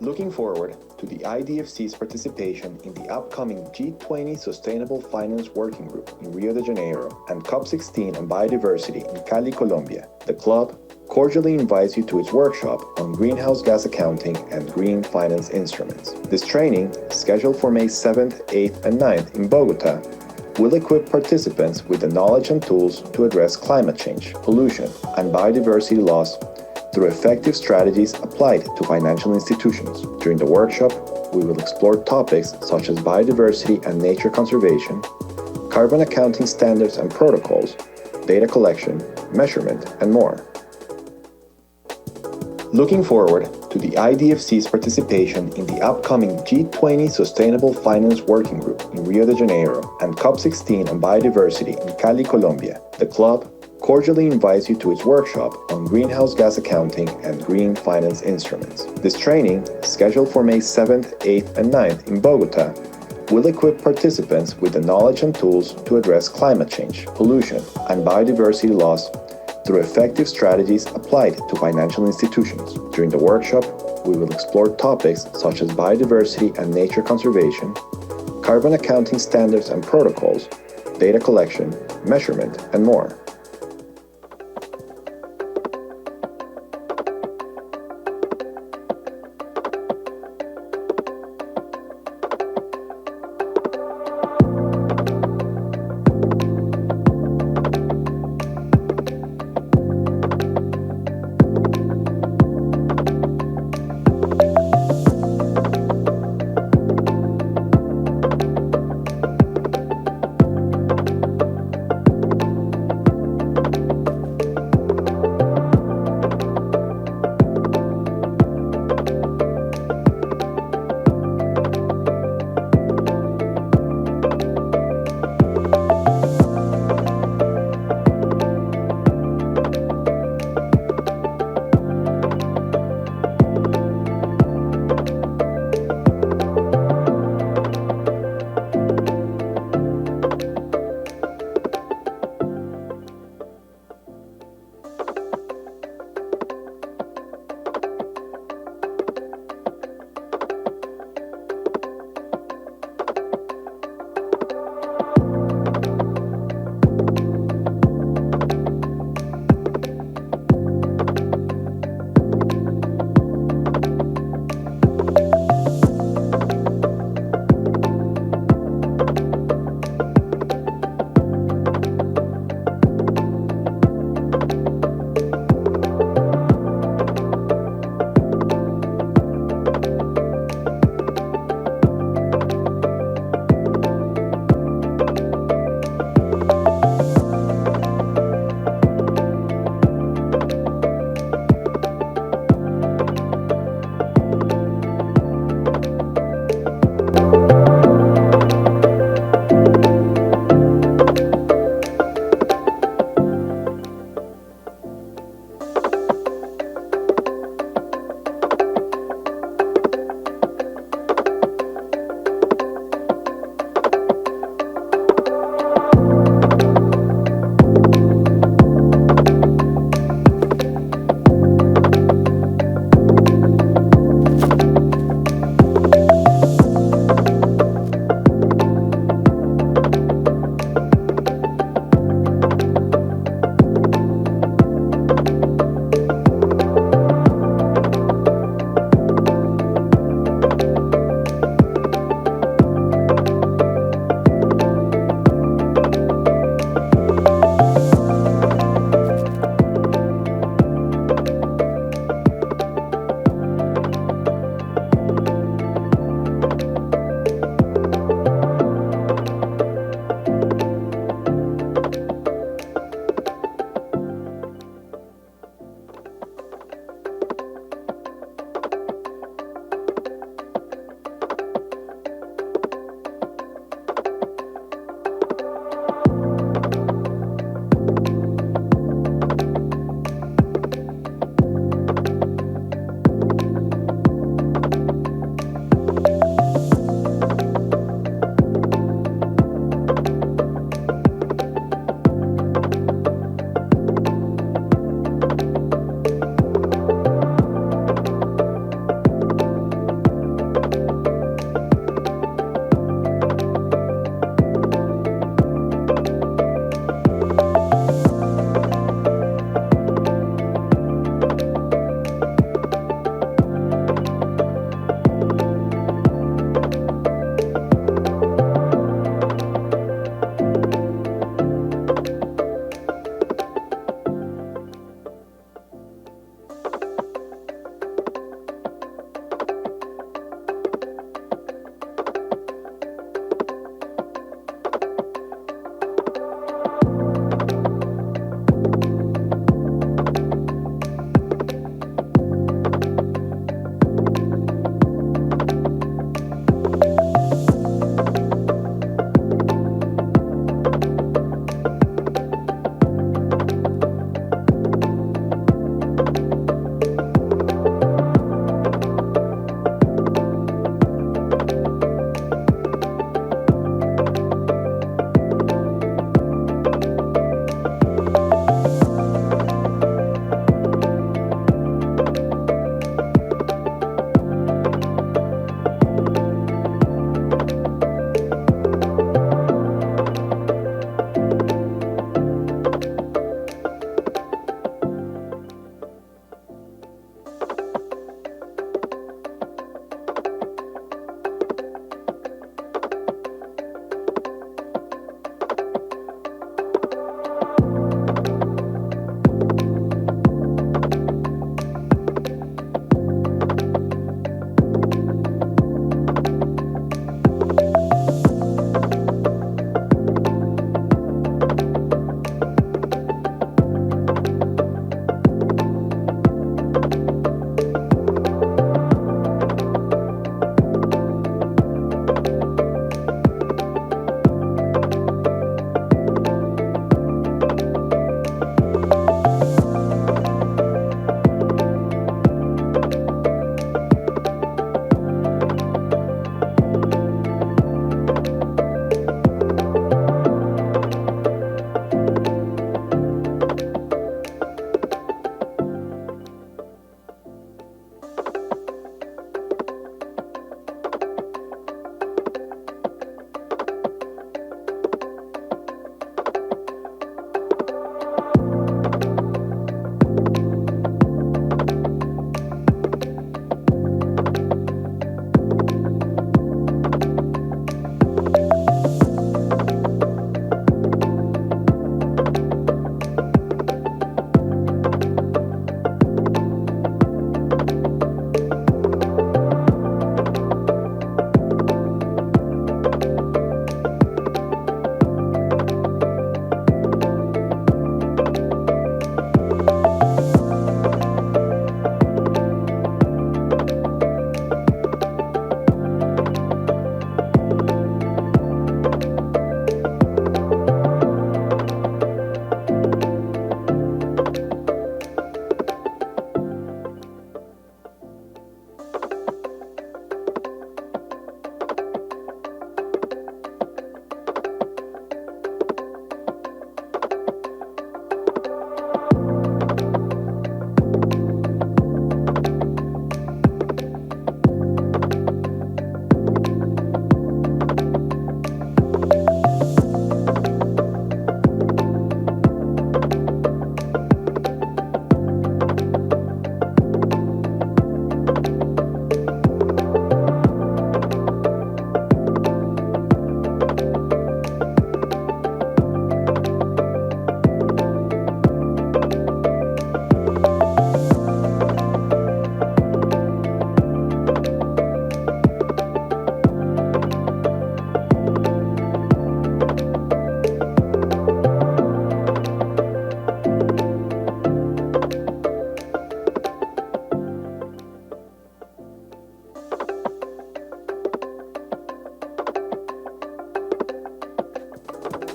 Looking forward to the IDFC's participation in the upcoming G20 Sustainable Finance Working Group in Rio de Janeiro and COP16 on biodiversity in Cali, Colombia, the club cordially invites you to its workshop on greenhouse gas accounting and green finance instruments. This training, scheduled for May 7th, 8th, and 9th in Bogota, will equip participants with the knowledge and tools to address climate change, pollution, and biodiversity loss through effective strategies applied to financial institutions. During the workshop, we will explore topics such as biodiversity and nature conservation, carbon accounting standards and protocols, data collection, measurement, and more. Looking forward to the IDFC's participation in the upcoming G20 Sustainable Finance Working Group in Rio de Janeiro and COP16 on biodiversity in Cali, Colombia, the club cordially invites you to its workshop on greenhouse gas accounting and green finance instruments. This training, scheduled for May 7th, 8th, and 9th in Bogota, will equip participants with the knowledge and tools to address climate change, pollution, and biodiversity loss through effective strategies applied to financial institutions. During the workshop, we will explore topics such as biodiversity and nature conservation, carbon accounting standards and protocols, data collection, measurement, and more.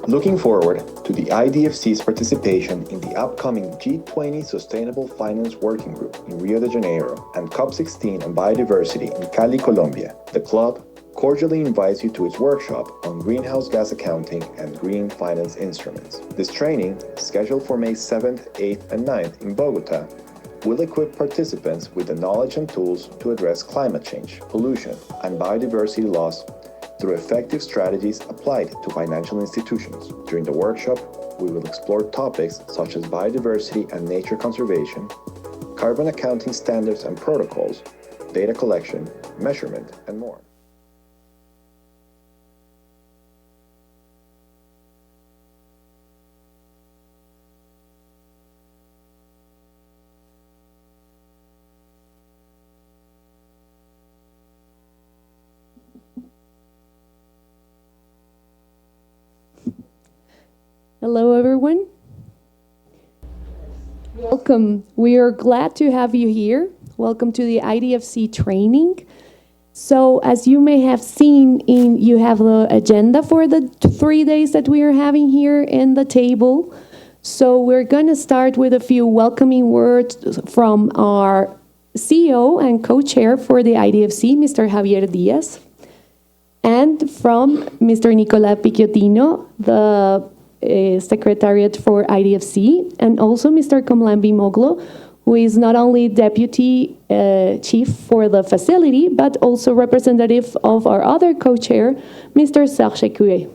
Looking forward to the IDFC's participation in the upcoming G20 Sustainable Finance Working Group in Rio de Janeiro and COP16 on biodiversity in Cali, Colombia, the club cordially invites you to its workshop on greenhouse gas accounting and green finance instruments. This training, scheduled for May 7th, 8th, and 9th in Bogota, will equip participants with the knowledge and tools to address climate change, pollution, and biodiversity loss through effective strategies applied to financial institutions. During the workshop, we will explore topics such as biodiversity and nature conservation, carbon accounting standards and protocols, data collection, measurement, and more. Hello, everyone. Welcome. We are glad to have you here. Welcome to the IDFC training. So, as you may have seen, you have the agenda for the 3 days that we are having here in the table. So, we're going to start with a few welcoming words from our CEO and co-chair for the IDFC, Mr. Javier Diaz, and from Mr. Nicolas Picciotino, the Secretariat for IDFC, and also Mr. Komlambi Moglo, who is not only Deputy Chief for the facility, but also representative of our other co-chair, Mr. Serge Coué.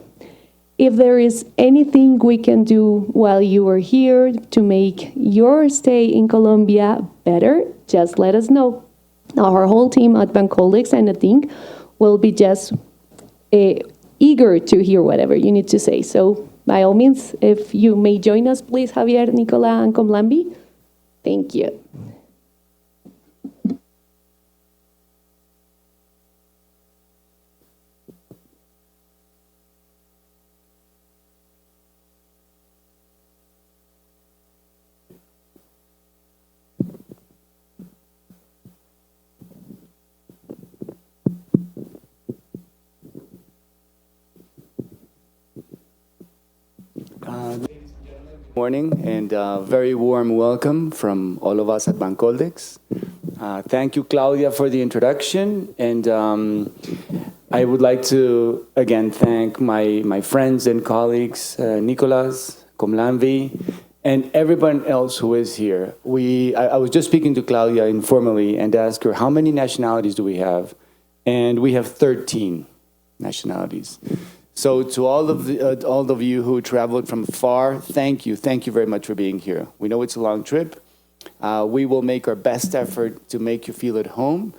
If there is anything we can do while you are here to make your stay in Colombia better, just let us know. Our whole team at Bancoldex and I think will be just eager to hear whatever you need to say. So, by all means, if you may join us, please, Javier, Nicola, and Komlambi. Thank you. Morning and very warm welcome from all of us at Bancoldex. Thank you, Claudia, for the introduction. And I would like to, again, thank my friends and colleagues, Nicolas, Komlambi, and everyone else who is here. I was just speaking to Claudia informally and asked her, how many nationalities do we have? And we have 13 nationalities. So to all of you who traveled from far, thank you very much for being here. We know it's a long trip. We will make our best effort to make you feel at home.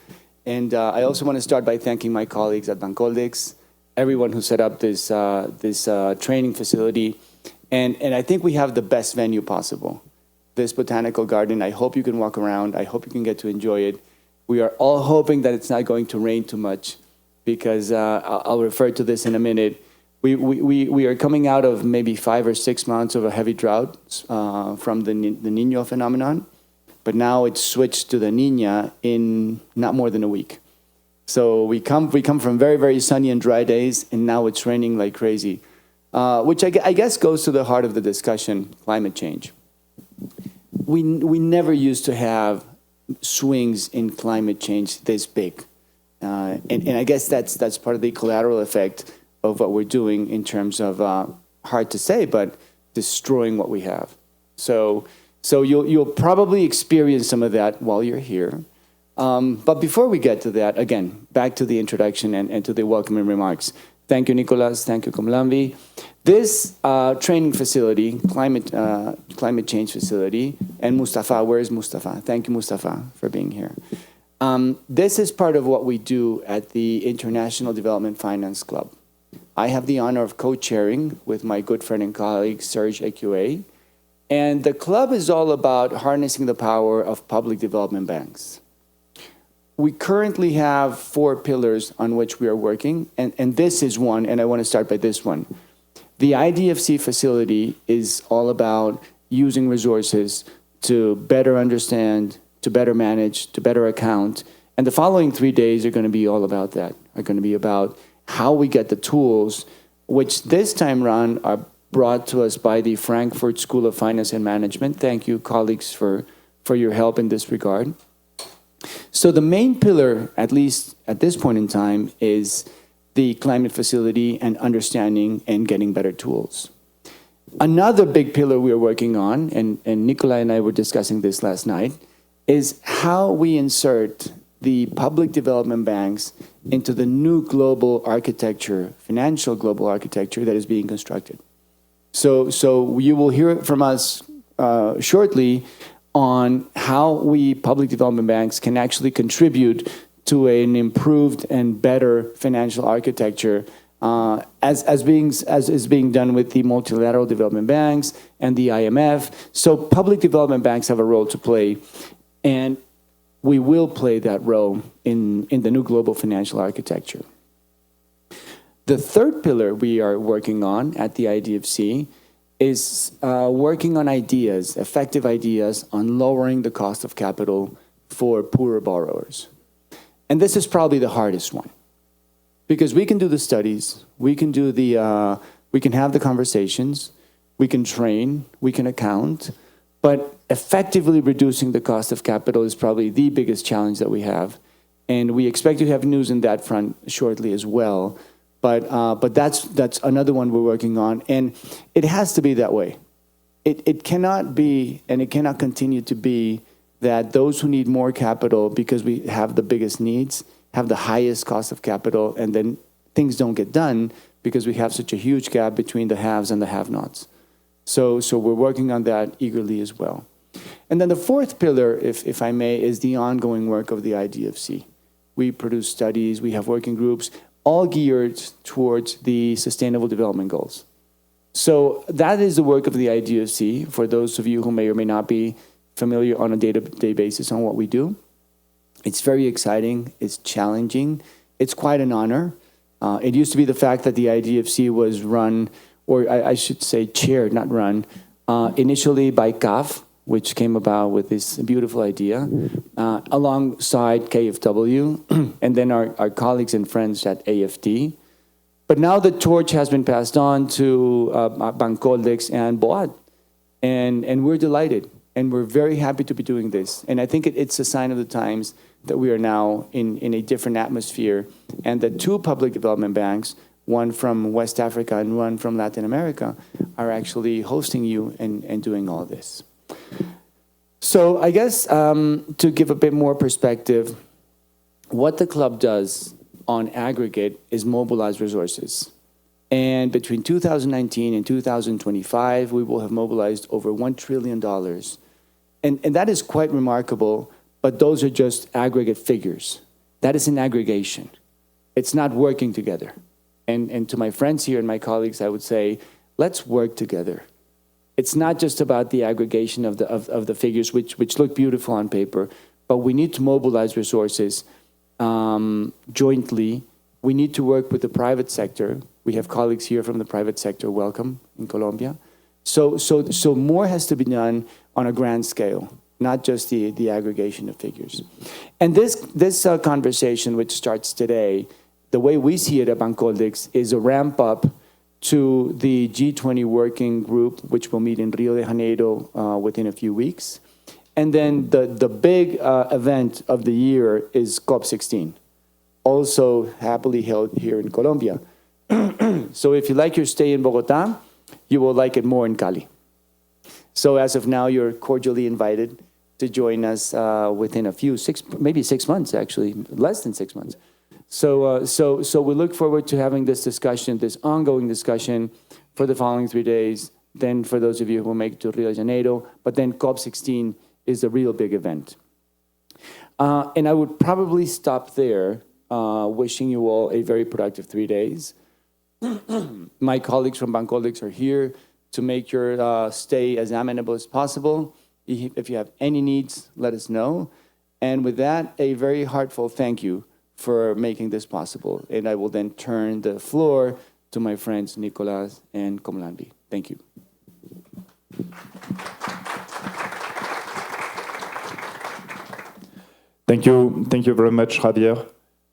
And I also want to start by thanking my colleagues at Bancoldex, everyone who set up this training facility. And I think we have the best venue possible. This botanical garden, I hope you can walk around. I hope you can get to enjoy it. We are all hoping that it's not going to rain too much, because I'll refer to this in a minute. We are coming out of maybe 5 or 6 months of a heavy drought from the Niño phenomenon, but now it's switched to the Niña in not more than a week. So we come from very, very sunny and dry days, and now it's raining like crazy, which I guess goes to the heart of the discussion, climate change. We never used to have swings in climate change this big. And I guess that's part of the collateral effect of what we're doing in terms of, hard to say, but destroying what we have. So you'll probably experience some of that while you're here. But before we get to that, again, back to the introduction and to the welcoming remarks. Thank you, Nicolas. Thank you, Komlambi. This training facility, climate change facility, and Mustafa, where is Mustafa? Thank you, Mustafa, for being here. This is part of what we do at the International Development Finance Club. I have the honor of co-chairing with my good friend and colleague, Serge Coué. And the club is all about harnessing the power of public development banks. We currently have 4 pillars on which we are working, and this is one, and I want to start by this one. The IDFC facility is all about using resources to better understand, to better manage, to better account. And the following 3 days are going to be all about that, are going to be about how we get the tools, which this time around are brought to us by the Frankfurt School of Finance and Management. Thank you, colleagues, for your help in this regard. So the main pillar, at least at this point in time, is the climate facility and understanding and getting better tools. Another big pillar we're working on, and Nikolai and I were discussing this last night, is how we insert the public development banks into the new global architecture, financial global architecture that is being constructed. So you will hear from us shortly on how we public development banks can actually contribute to an improved and better financial architecture as is being done with the multilateral development banks and the IMF. So public development banks have a role to play, and we will play that role in the new global financial architecture. The third pillar we are working on at the IDFC is working on ideas, effective ideas on lowering the cost of capital for poorer borrowers. And this is probably the hardest one, because we can do the studies, we can have the conversations, we can train, we can account, but effectively reducing the cost of capital is probably the biggest challenge that we have. And we expect to have news in that front shortly as well. But that's another one we're working on, and it has to be that way. It cannot be, and it cannot continue to be, that those who need more capital because we have the biggest needs have the highest cost of capital, and then things don't get done because we have such a huge gap between the haves and the have-nots. So we're working on that eagerly as well. And then the fourth pillar, if I may, is the ongoing work of the IDFC. We produce studies, we have working groups, all geared towards the Sustainable Development Goals. So that is the work of the IDFC, for those of you who may or may not be familiar on a day-to-day basis on what we do. It's very exciting, it's challenging, it's quite an honor. It used to be the fact that the IDFC was run, or I should say chaired, not run, initially by CAF, which came about with this beautiful idea, alongside KFW, and then our colleagues and friends at AFD. But now the torch has been passed on to Bancoldex and BOAD, and we're delighted, and we're very happy to be doing this. And I think it's a sign of the times that we are now in a different atmosphere, and that two public development banks, one from West Africa and one from Latin America, are actually hosting you and doing all this. So I guess to give a bit more perspective, what the club does on aggregate is mobilize resources. And between 2019 and 2025, we will have mobilized over $1 trillion. And that is quite remarkable, but those are just aggregate figures. That is an aggregation. It's not working together. And to my friends here and my colleagues, I would say, let's work together. It's not just about the aggregation of the figures, which look beautiful on paper, but we need to mobilize resources jointly. We need to work with the private sector. We have colleagues here from the private sector. Welcome in Colombia. So more has to be done on a grand scale, not just the aggregation of figures. And this conversation, which starts today, the way we see it at Bancoldex, is a ramp up to the G20 working group, which will meet in Rio de Janeiro within a few weeks. And then the big event of the year is COP16, also happily held here in Colombia. So if you like your stay in Bogota, you will like it more in Cali. So as of now, you're cordially invited to join us within maybe 6 months, actually, less than 6 months. So we look forward to having this discussion, this ongoing discussion for the following 3 days. Then for those of you who will make it to Rio de Janeiro, but then COP16 is the real big event. And I would probably stop there, wishing you all a very productive 3 days. My colleagues from Bancoldex are here to make your stay as amenable as possible. If you have any needs, let us know. And with that, a very heartfelt thank you for making this possible. And I will then turn the floor to my friends Nicolas and Komlanbi. Thank you. Thank you very much, Javier,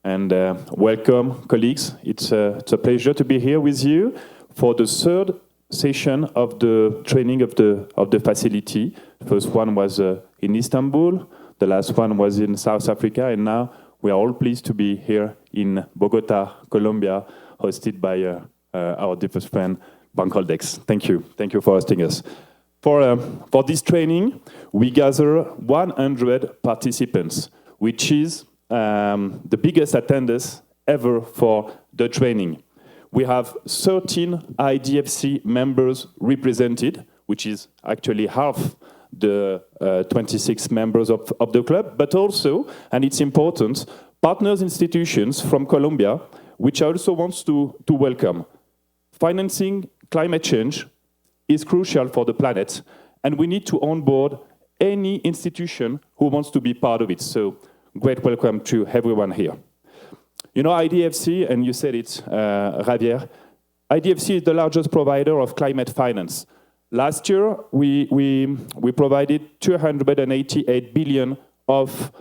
and welcome, colleagues. It's a pleasure to be here with you for the third session of the training of the facility. First one was in Istanbul, the last one was in South Africa, and now we are all pleased to be here in Bogota, Colombia, hosted by our dearest friend, Bancoldex. Thank you. Thank you for hosting us. For this training, we gather 100 participants, which is the biggest attendance ever for the training. We have 13 IDFC members represented, which is actually half the 26 members of the club, but also, and it's important, partners institutions from Colombia, which I also want to welcome. Financing climate change is crucial for the planet, and we need to onboard any institution who wants to be part of it. So, great welcome to everyone here. You know, IDFC, and you said it, Javier, IDFC is the largest provider of climate finance. Last year, we provided 288 billion of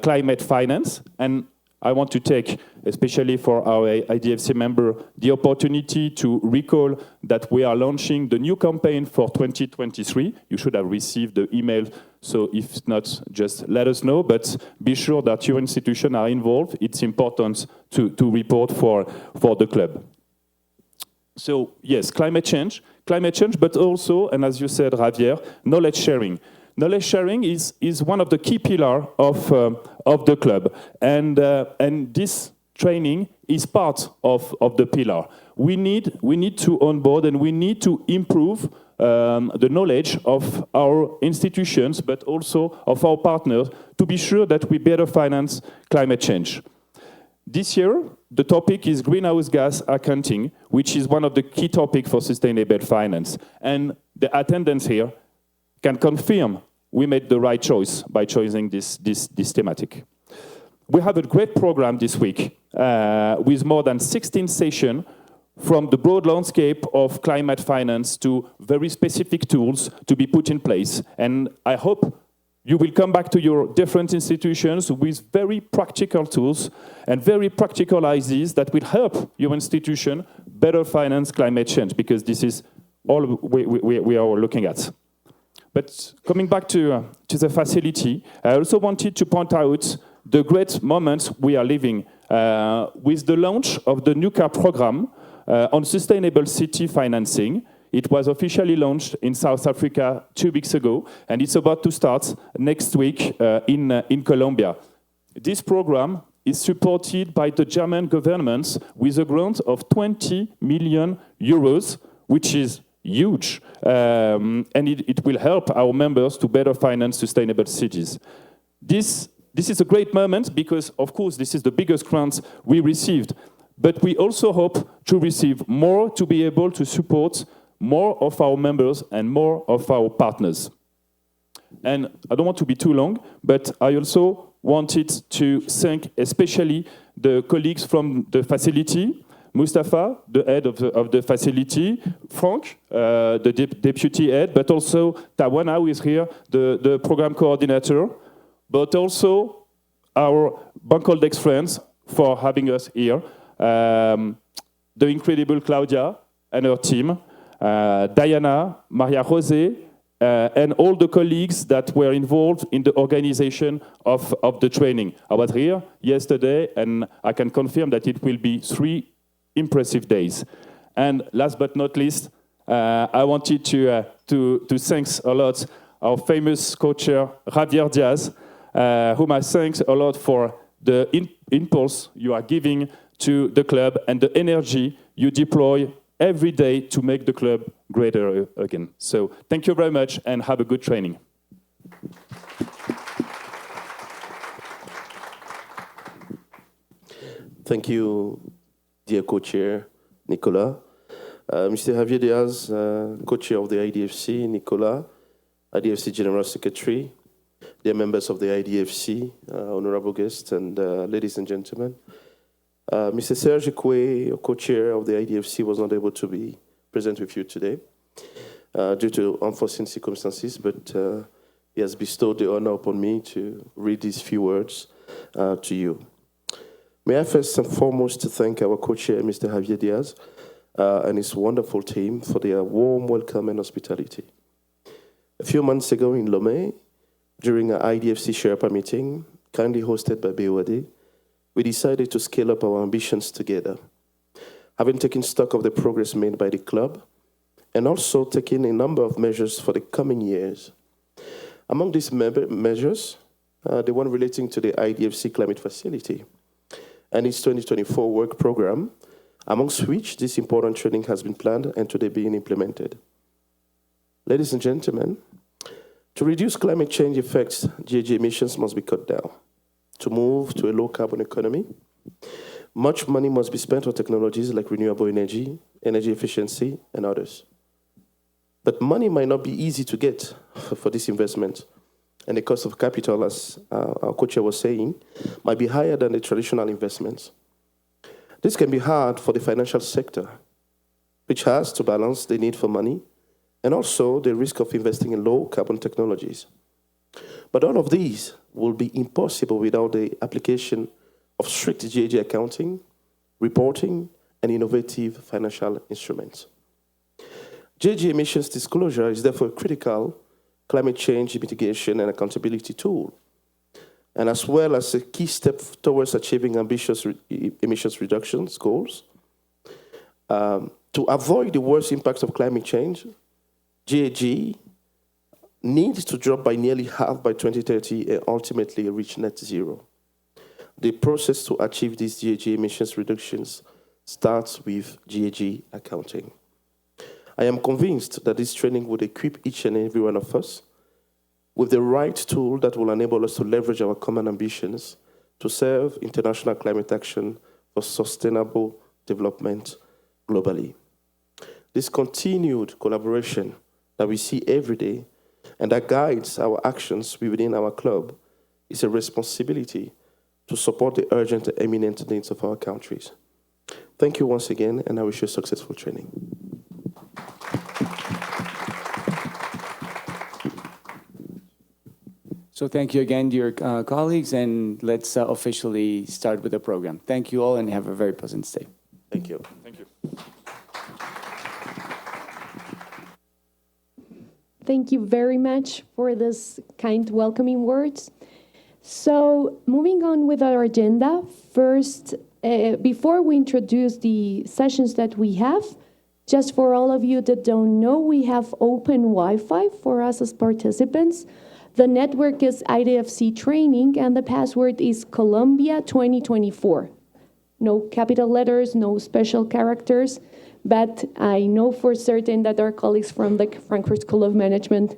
climate finance, and I want to take, especially for our IDFC member, the opportunity to recall that we are launching the new campaign for 2023. You should have received the email, so if not, just let us know, but be sure that your institution are involved. It's important to report for the club. So yes, climate change, but also, and as you said, Javier, knowledge sharing. Knowledge sharing is one of the key pillars of the club, and this training is part of the pillar. We need to onboard and we need to improve the knowledge of our institutions, but also of our partners, to be sure that we better finance climate change. This year, the topic is greenhouse gas accounting, which is one of the key topics for sustainable finance. And the attendance here can confirm we made the right choice by choosing this thematic. We have a great program this week with more than 16 sessions, from the broad landscape of climate finance to very specific tools to be put in place. And I hope you will come back to your different institutions with very practical tools and very practical ideas that will help your institution better finance climate change, because this is all we are looking at. But coming back to the facility, I also wanted to point out the great moments we are living with the launch of the NUCA program on sustainable city financing. It was officially launched in South Africa 2 weeks ago, and it's about to start next week in Colombia. This program is supported by the German government with a grant of 20 million euros, which is huge, and it will help our members to better finance sustainable cities. This is a great moment because, of course, this is the biggest grant we received, but we also hope to receive more to be able to support more of our members and more of our partners. And I don't want to be too long, but I also wanted to thank especially the colleagues from the facility, Mustafa, the head of the facility, Frank, the deputy head, but also Tawana, who is here, the program coordinator, but also our Bancoldex friends for having us here, the incredible Claudia and her team, Diana, Maria Jose, and all the colleagues that were involved in the organization of the training. I was here yesterday, and I can confirm that it will be 3 impressive days. And last but not least, I wanted to thank a lot our famous co-chair, Javier Diaz, whom I thank a lot for the impulse you are giving to the club and the energy you deploy every day to make the club greater again. So thank you very much and have a good training. Thank you, dear co-chair, Nicolas. Mr. Javier Diaz, co-chair of the IDFC, Nicolas, IDFC General Secretary, dear members of the IDFC, honorable guests, and ladies and gentlemen. Mr. Serge Kwe, co-chair of the IDFC, was not able to be present with you today due to unforeseen circumstances, but he has bestowed the honor upon me to read these few words to you. May I first and foremost thank our co-chair, Mr. Javier Diaz, and his wonderful team for their warm welcome and hospitality. A few months ago in Lomé, during our IDFC Sherpa meeting, kindly hosted by BOAD, we decided to scale up our ambitions together, having taken stock of the progress made by the club and also taking a number of measures for the coming years. Among these measures, the one relating to the IDFC Climate Facility and its 2024 work program, amongst which this important training has been planned and today being implemented. Ladies and gentlemen, to reduce climate change effects, GHG emissions must be cut down. To move to a low-carbon economy, much money must be spent on technologies like renewable energy, energy efficiency, and others. But money might not be easy to get for this investment, and the cost of capital, as our co-chair was saying, might be higher than the traditional investments. This can be hard for the financial sector, which has to balance the need for money and also the risk of investing in low-carbon technologies. But all of these will be impossible without the application of strict GHG accounting, reporting, and innovative financial instruments. GHG emissions disclosure is therefore a critical climate change mitigation and accountability tool, and as well as a key step towards achieving ambitious emissions reductions goals. To avoid the worst impacts of climate change, GHG needs to drop by nearly half by 2030 and ultimately reach net zero. The process to achieve these GHG emissions reductions starts with GHG accounting. I am convinced that this training would equip each and every one of us with the right tool that will enable us to leverage our common ambitions to serve international climate action for sustainable development globally. This continued collaboration that we see every day and that guides our actions within our club is a responsibility to support the urgent and imminent needs of our countries. Thank you once again, and I wish you successful training. So thank you again, dear colleagues, and let's officially start with the program. Thank you all, and have a very pleasant stay. Thank you. Thank you. Thank you very much for this kind welcoming words. So moving on with our agenda, first, before we introduce the sessions that we have, just for all of you that don't know, we have open Wi-Fi for us as participants. The network is IDFC training, and the password is Colombia 2024. No capital letters, no special characters, but I know for certain that our colleagues from the Frankfurt School of Management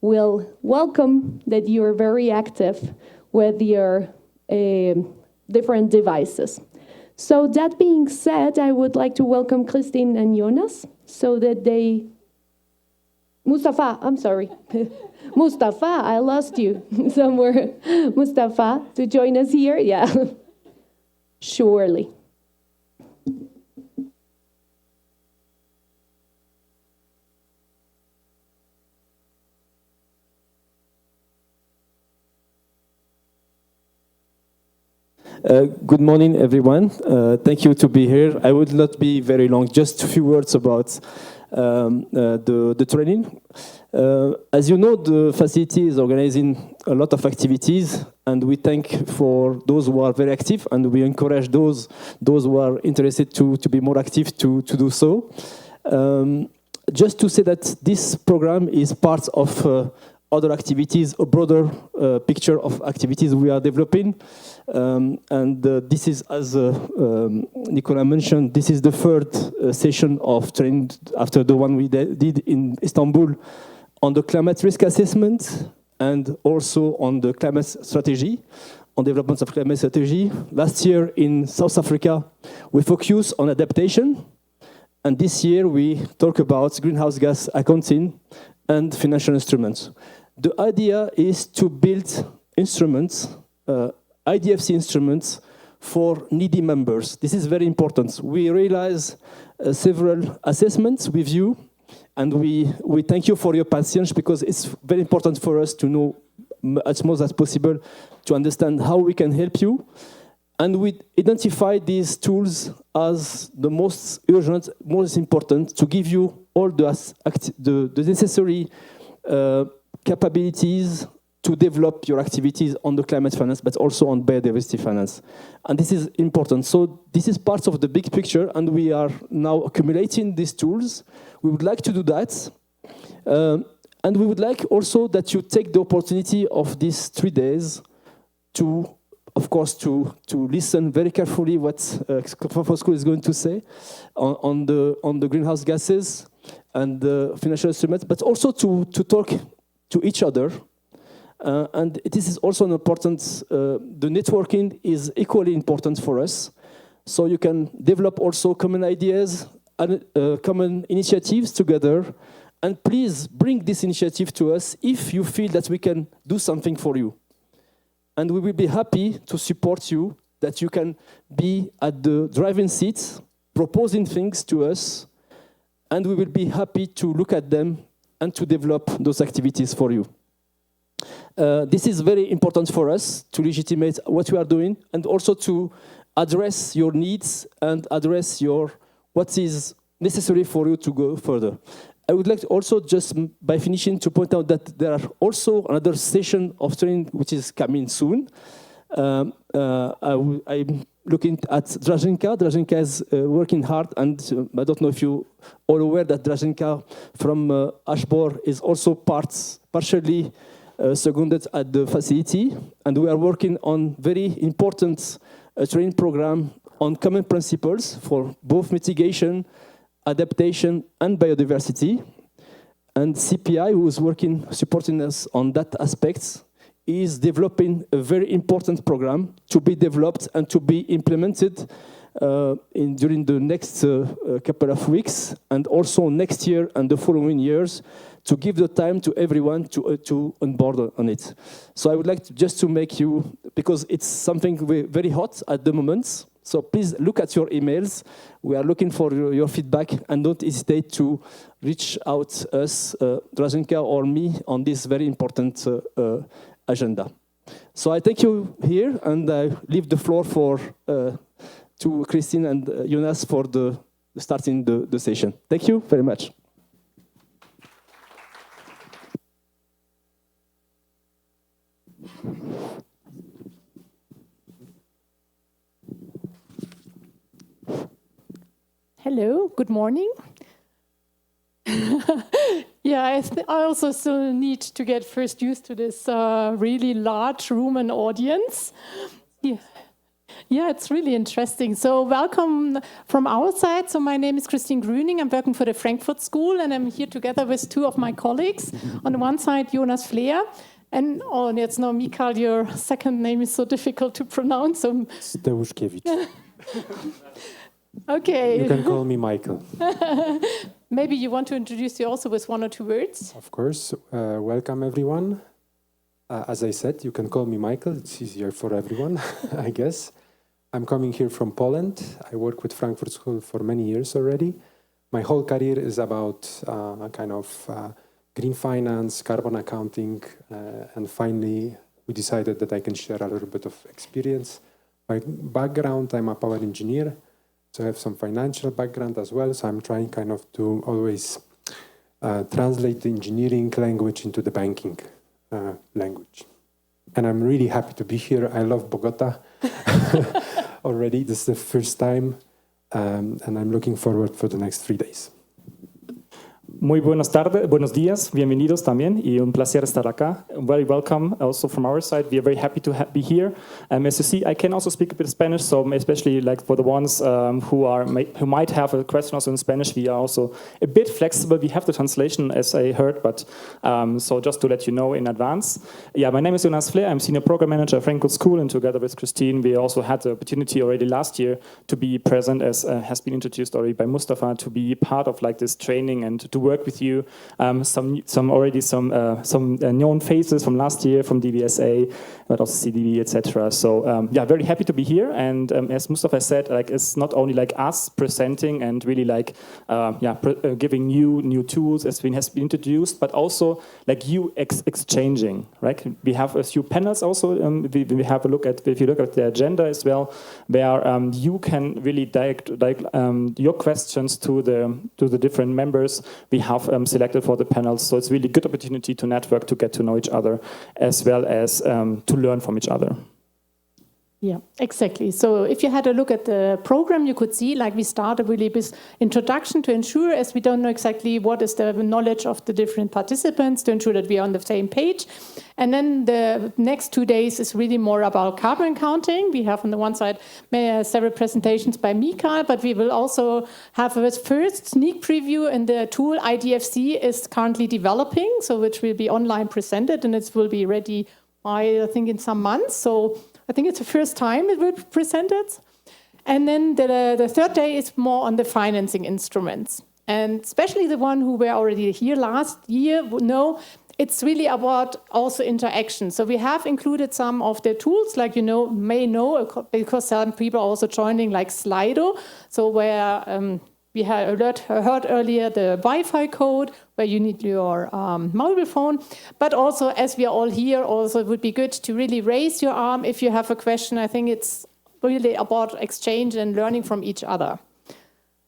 will welcome that you are very active with your different devices. So that being said, I would like to welcome Christine and Jonas so that they... Mustafa, I'm sorry. Mustafa, I lost you somewhere. Mustafa, to join us here? Yeah, surely. Good morning, everyone. Thank you to be here. I would not be very long, just a few words about the training. As you know, the facility is organizing a lot of activities, and we thank for those who are very active, and we encourage those who are interested to be more active to do so. Just to say that this program is part of other activities, a broader picture of activities we are developing. This is, as Nicola mentioned, this is the third session of training after the one we did in Istanbul on the climate risk assessment and also on the climate strategy, on development of climate strategy. Last year in South Africa, we focused on adaptation. And this year we talk about greenhouse gas accounting and financial instruments. The idea is to build instruments, IDFC instruments, for needy members. This is very important. We realize several assessments with you, and we thank you for your patience, because it's very important for us to know as much as possible to understand how we can help you. And we identify these tools as the most urgent, most important to give you all the necessary capabilities to develop your activities on the climate finance, but also on biodiversity finance. And this is important. So this is part of the big picture, and we are now accumulating these tools. We would like to do that. And we would like also that you take the opportunity of these 3 days to, of course, to listen very carefully what School is going to say on the greenhouse gases and the financial instruments, but also to talk to each other. And this is also an important, the networking is equally important for us. So you can develop also common ideas and common initiatives together. And please bring this initiative to us if you feel that we can do something for you. And we will be happy to support you, that you can be at the driving seat, proposing things to us, and we will be happy to look at them and to develop those activities for you. This is very important for us to legitimate what we are doing and also to address your needs and address what is necessary for you to go further. I would like to also just by finishing to point out that there are also another session of training which is coming soon. I'm looking at Draženka. Draženka is working hard, and I don't know if you all aware that Draženka from Ashbor is also partially seconded at the facility, and we are working on very important training program on common principles for both mitigation, adaptation, and biodiversity. And CPI, who is supporting us on that aspect, is developing a very important program to be developed and to be implemented during the next couple of weeks, and also next year and the following years, to give the time to everyone to onboard on it. So I would like just to make you, because it's something very hot at the moment, so please look at your emails. We are looking for your feedback, and don't hesitate to reach out to us, Draženka or me, on this very important agenda. So I thank you here, and I leave the floor to Christine and Jonas for starting the session. Thank you very much. Hello, good morning. Yeah, I also still need to get first used to this really large room and audience. Yeah, it's really interesting. So welcome from our side. So my name is Christine Grüning. I'm working for the Frankfurt School, and I'm here together with two of my colleagues. On the one side, Jonas Fleer, and jetzt no, Mikael, your second name is so difficult to pronounce. Steuszkiewicz. Okay. You can call me Michael. Maybe you want to introduce you also with one or two words? Of course. Welcome, everyone. As I said, you can call me Michael. It's easier for everyone, I guess. I'm coming here from Poland. I work with Frankfurt School for many years already. My whole career is about green finance, carbon accounting, and finally we decided that I can share a little bit of experience. My background, I'm a power engineer, so I have some financial background as well, so I'm trying to always translate the engineering language into the banking language. And I'm really happy to be here. I love Bogota already. This is the first time, and I'm looking forward for the next 3 days. Muy buenos tardes, buenos días, bienvenidos también, y un placer estar acá. Very welcome also from our side. We are very happy to be here. As you see, I can also speak a bit of Spanish, so especially like for the ones who might have a question also in Spanish, we are also a bit flexible. We have the translation, as I heard, but so just to let you know in advance. Yeah, my name is Jonas Fleer. I'm Senior Program Manager at Frankfurt School, and together with Christine, we also had the opportunity already last year to be present, as has been introduced already by Mustafa, to be part of like this training and to work with you. Some known faces from last year, from DVSA, but also CDV, etc. So yeah, very happy to be here. And as Mustafa said, like it's not only like us presenting and really like giving new tools as has been introduced, but also like you exchanging, right? We have a few panels also. We have a look at, if you look at the agenda as well, where you can really direct your questions to the different members we have selected for the panels. So it's really good opportunity to network, to get to know each other, as well as to learn from each other. Yeah, exactly. So if you had a look at the program, you could see like we started really with introduction to ensure, as we don't know exactly what is the knowledge of the different participants, to ensure that we are on the same page. And then the next 2 days is really more about carbon counting. We have on the one side several presentations by Mikael, but we will also have a first sneak preview in the tool IDFC is currently developing, so which will be online presented, and it will be ready by, I think, in some months. So I think it's the first time it will be presented. And then the third day is more on the financing instruments. And especially the one who were already here last year would know it's really about also interaction. So we have included some of the tools, like may know, because some people are also joining, like Slido. So where we had heard earlier the Wi-Fi code, where you need your mobile phone. But also, as we are all here, also it would be good to really raise your arm if you have a question. I think it's really about exchange and learning from each other.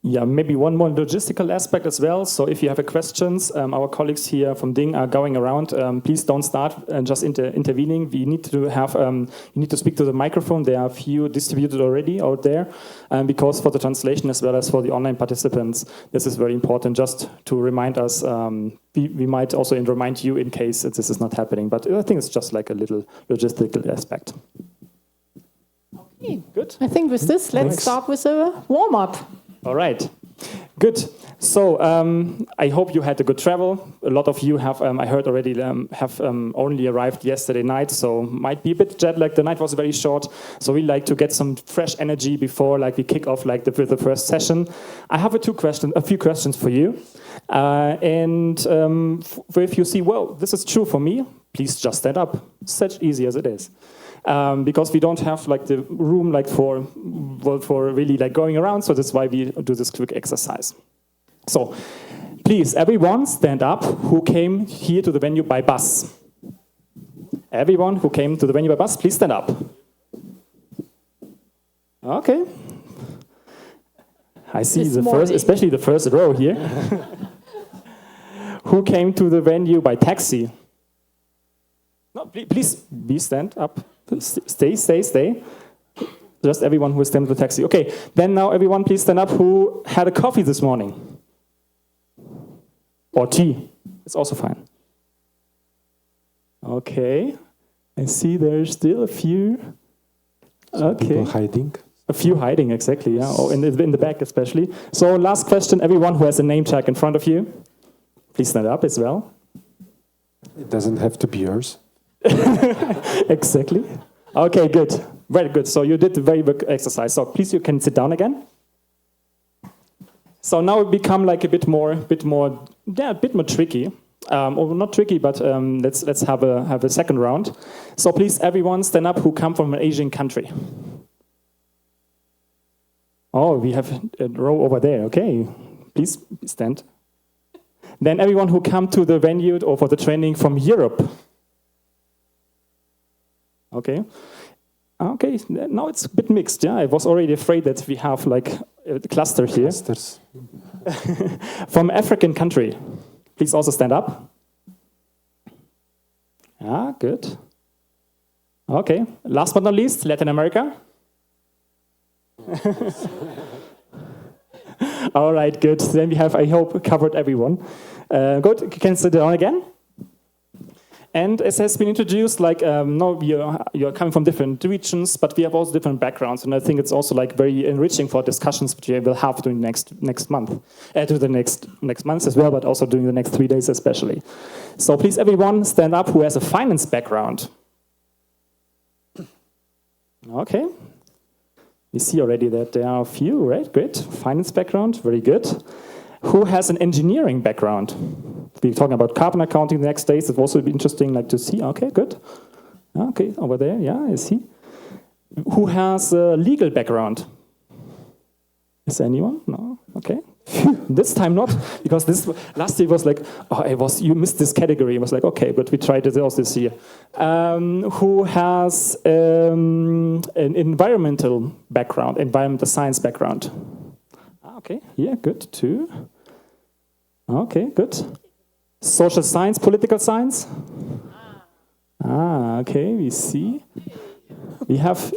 Yeah, maybe one more logistical aspect as well. So if you have questions, our colleagues here from Ding are going around. Please don't start just intervening. We need to have, you need to speak to the microphone. There are a few distributed already out there. Because for the translation as well as for the online participants, this is very important just to remind us. We might also remind you in case this is not happening. But I think it's just like a little logistical aspect. Okay, good. I think with this, let's start with a warm-up. All right, good. So I hope you had a good travel. A lot of you have, I heard already, have only arrived yesterday night, so might be a bit jet lagged. The night was very short, so we like to get some fresh energy before we kick off with the first session. I have a few questions for you. If you see, well, this is true for me, please just stand up. Such easy as it is. Because we don't have the room for really going around, so that's why we do this quick exercise. So please, everyone stand up who came here to the venue by bus. Everyone who came to the venue by bus, please stand up. Okay. I see especially the first row here. Who came to the venue by taxi? No, please stand up. Stay. Just everyone who is standing with the taxi. Okay, then now everyone please stand up who had a coffee this morning. Or tea. It's also fine. Okay. I see there's still a few. Okay. People hiding. A few hiding, exactly, yeah. Oh, in the back especially. So last question, everyone who has a name tag in front of you, please stand up as well. It doesn't have to be yours. Exactly. Okay, good. Very good. So you did a very good exercise. So please, you can sit down again. So now it become a bit more tricky. Or not tricky, but let's have a second round. So please, everyone, stand up who come from an Asian country. Oh, we have a row over there. Okay, please stand. Then everyone who come to the venue or for the training from Europe. Okay. Okay, now it's a bit mixed, yeah. I was already afraid that we have a cluster here. Clusters. From African country. Please also stand up. Ah, good. Okay, last but not least, Latin America. All right, good. Then we have, I hope, covered everyone. Good, you can sit down again. And as has been introduced, now you're coming from different regions, but we have also different backgrounds, and I think it's also very enriching for discussions which we will have during next month, to the next months as well, but also during the next 3 days especially. So please, everyone, stand up who has a finance background. Okay. We see already that there are a few, right? Great. Finance background, very good. Who has an engineering background? We're talking about carbon accounting the next days. It will also be interesting to see. Okay, good. Okay, over there, yeah, I see. Who has a legal background? Is there anyone? No? Okay. This time not, because this last year was like, you missed this category. It was like, okay, but we tried it also this year. Who has an environmental background, environmental science background? Okay, yeah, good, 2. Okay, good. Social science, political science? Okay, we see. We have...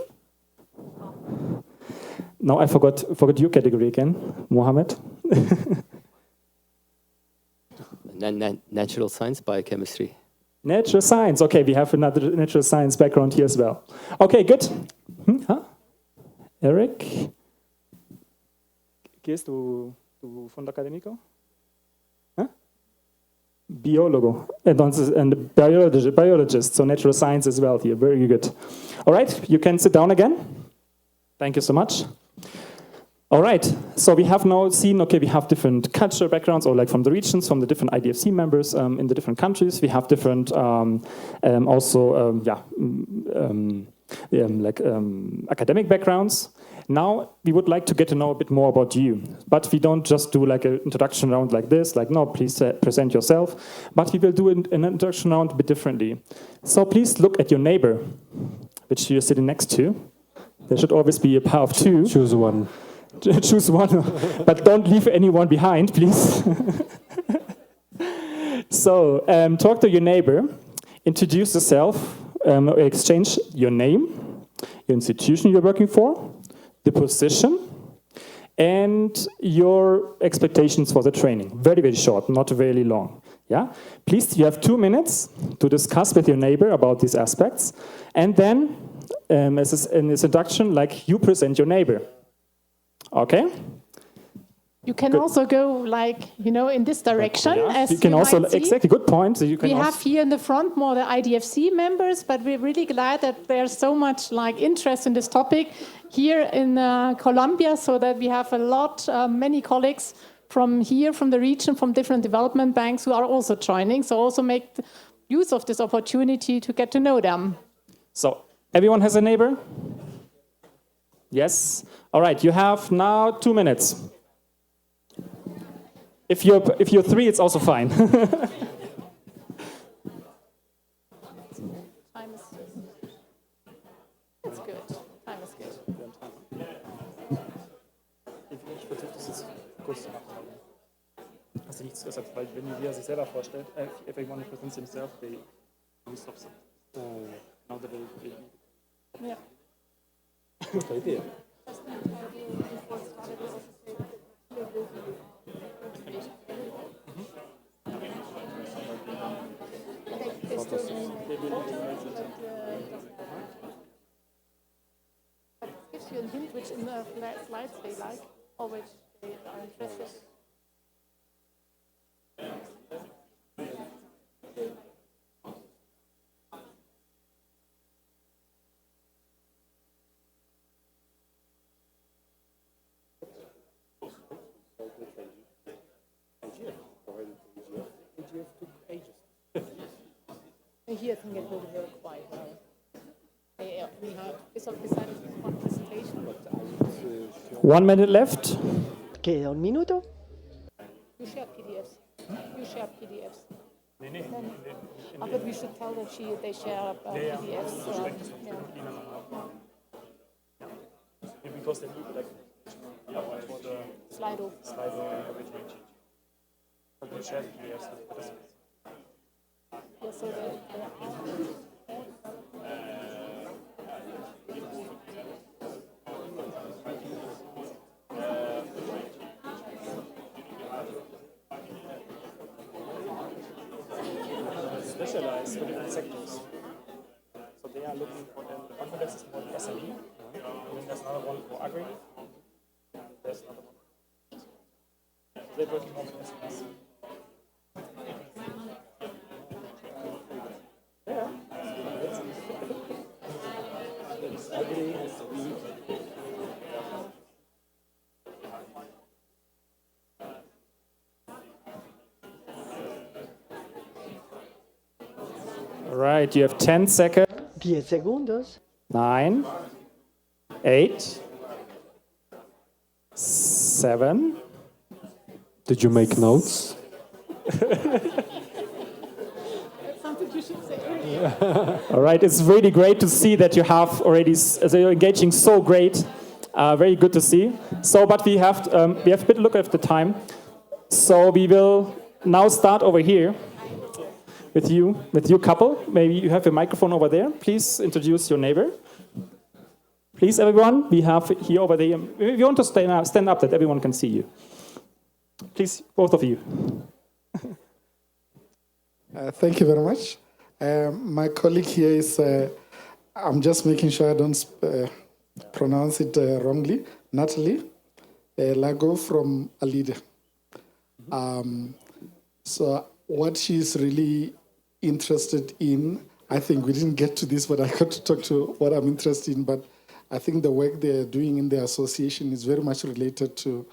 No, I forgot your category again, Mohammed. Natural science, biochemistry. Natural science. Okay, we have another natural science background here as well. Okay, good. Eric? ¿Qué es tu fondo académico? Biólogo. And biologist, so natural science as well here. Very good. All right, you can sit down again. Thank you so much. All right, so we have now seen, okay, we have different cultural backgrounds, or like from the regions, from the different IDFC members in the different countries. We have different academic backgrounds. Now, we would like to get to know a bit more about you. But we don't just do like an introduction round like this, like, no, please present yourself. But we will do an introduction round a bit differently. So please look at your neighbor, which you're sitting next to. There should always be a pair of 2. Choose one. Choose one, but don't leave anyone behind, please. So, talk to your neighbor, introduce yourself, exchange your name, your institution you're working for, the position, and your expectations for the training. Very, very short, not very long. Yeah? Please, you have 2 minutes to discuss with your neighbor about these aspects, and then, as an introduction, like you present your neighbor. Okay? You can also go in this direction. Yeah. As you can also, might see. exactly, good point. So you can We have here in the front more the IDFC members, but we're really glad that there's so much interest in this topic here in Colombia, so that we have a lot, many colleagues from here, from the region, from different development banks who are also joining. So also make use of this opportunity to get to know them. So everyone has a neighbor? Yes. All right, you have now 2 minutes. If you're 3, it's also fine. Time is it's good. Time is good. Hast du nichts gesagt, weil wenn ihr sich selber vorstellt, if everyone presents himself, they stop them. Now they will. Yeah. Good idea. Gives you a hint which in the slides they like, or which they are interested. Here I think it will work quite well. We have decided one presentation. 1 minute left. Queda un minuto. You share PDFs. You share PDFs. But we should tell that they share PDFs. Because they need for the Slido. Slido and everything. But we share PDFs. Yeah, so specialized for different sectors. So they are looking for them. The one context is more the SME, and then there's another one for agri. There's another one. So they're working more with SMEs. All right, you have 10 seconds. 10 segundos. 9, 8, 7. Did you make notes? All right, it's really great to see that you have already, so you're engaging so great. Very good to see. So, but we have a bit look at the time. So we will now start over here with you couple. Maybe you have a microphone over there. Please introduce your neighbor. Please, everyone, we have here over there. If you want to stand up that everyone can see you. Please, both of you. Thank you very much. My colleague here is, I'm just making sure I don't pronounce it wrongly, Natalie Lago from Alida. So what she's really interested in, I think we didn't get to this, but I got to talk to what I'm interested in, but I think the work they're doing in the association is very much related to,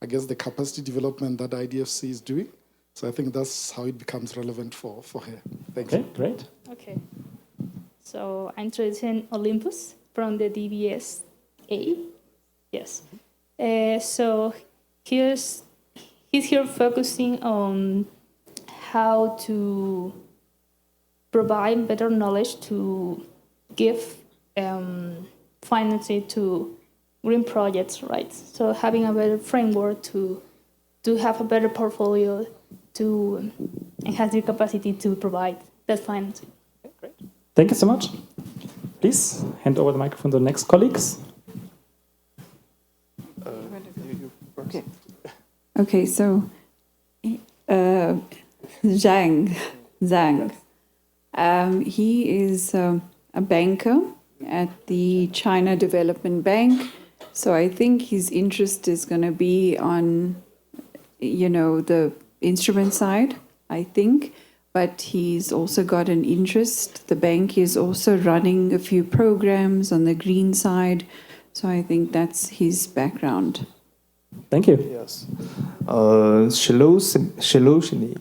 I guess, the capacity development that IDFC is doing. So I think that's how it becomes relevant for her. Thank you. Great. Okay. So I'm introducing Olympus from the DBSA. Yes. So he's here focusing on how to provide better knowledge to give financing to green projects, right? So having a better framework to have a better portfolio to enhance your capacity to provide that financing. Okay, great. Thank you so much. Please hand over the microphone to the next colleagues. Okay, so Zhang. He is a banker at the China Development Bank. So I think his interest is going to be on, the instrument side, I think. But he's also got an interest. The bank is also running a few programs on the green side. So I think that's his background. Thank you. Yes. Shilushini,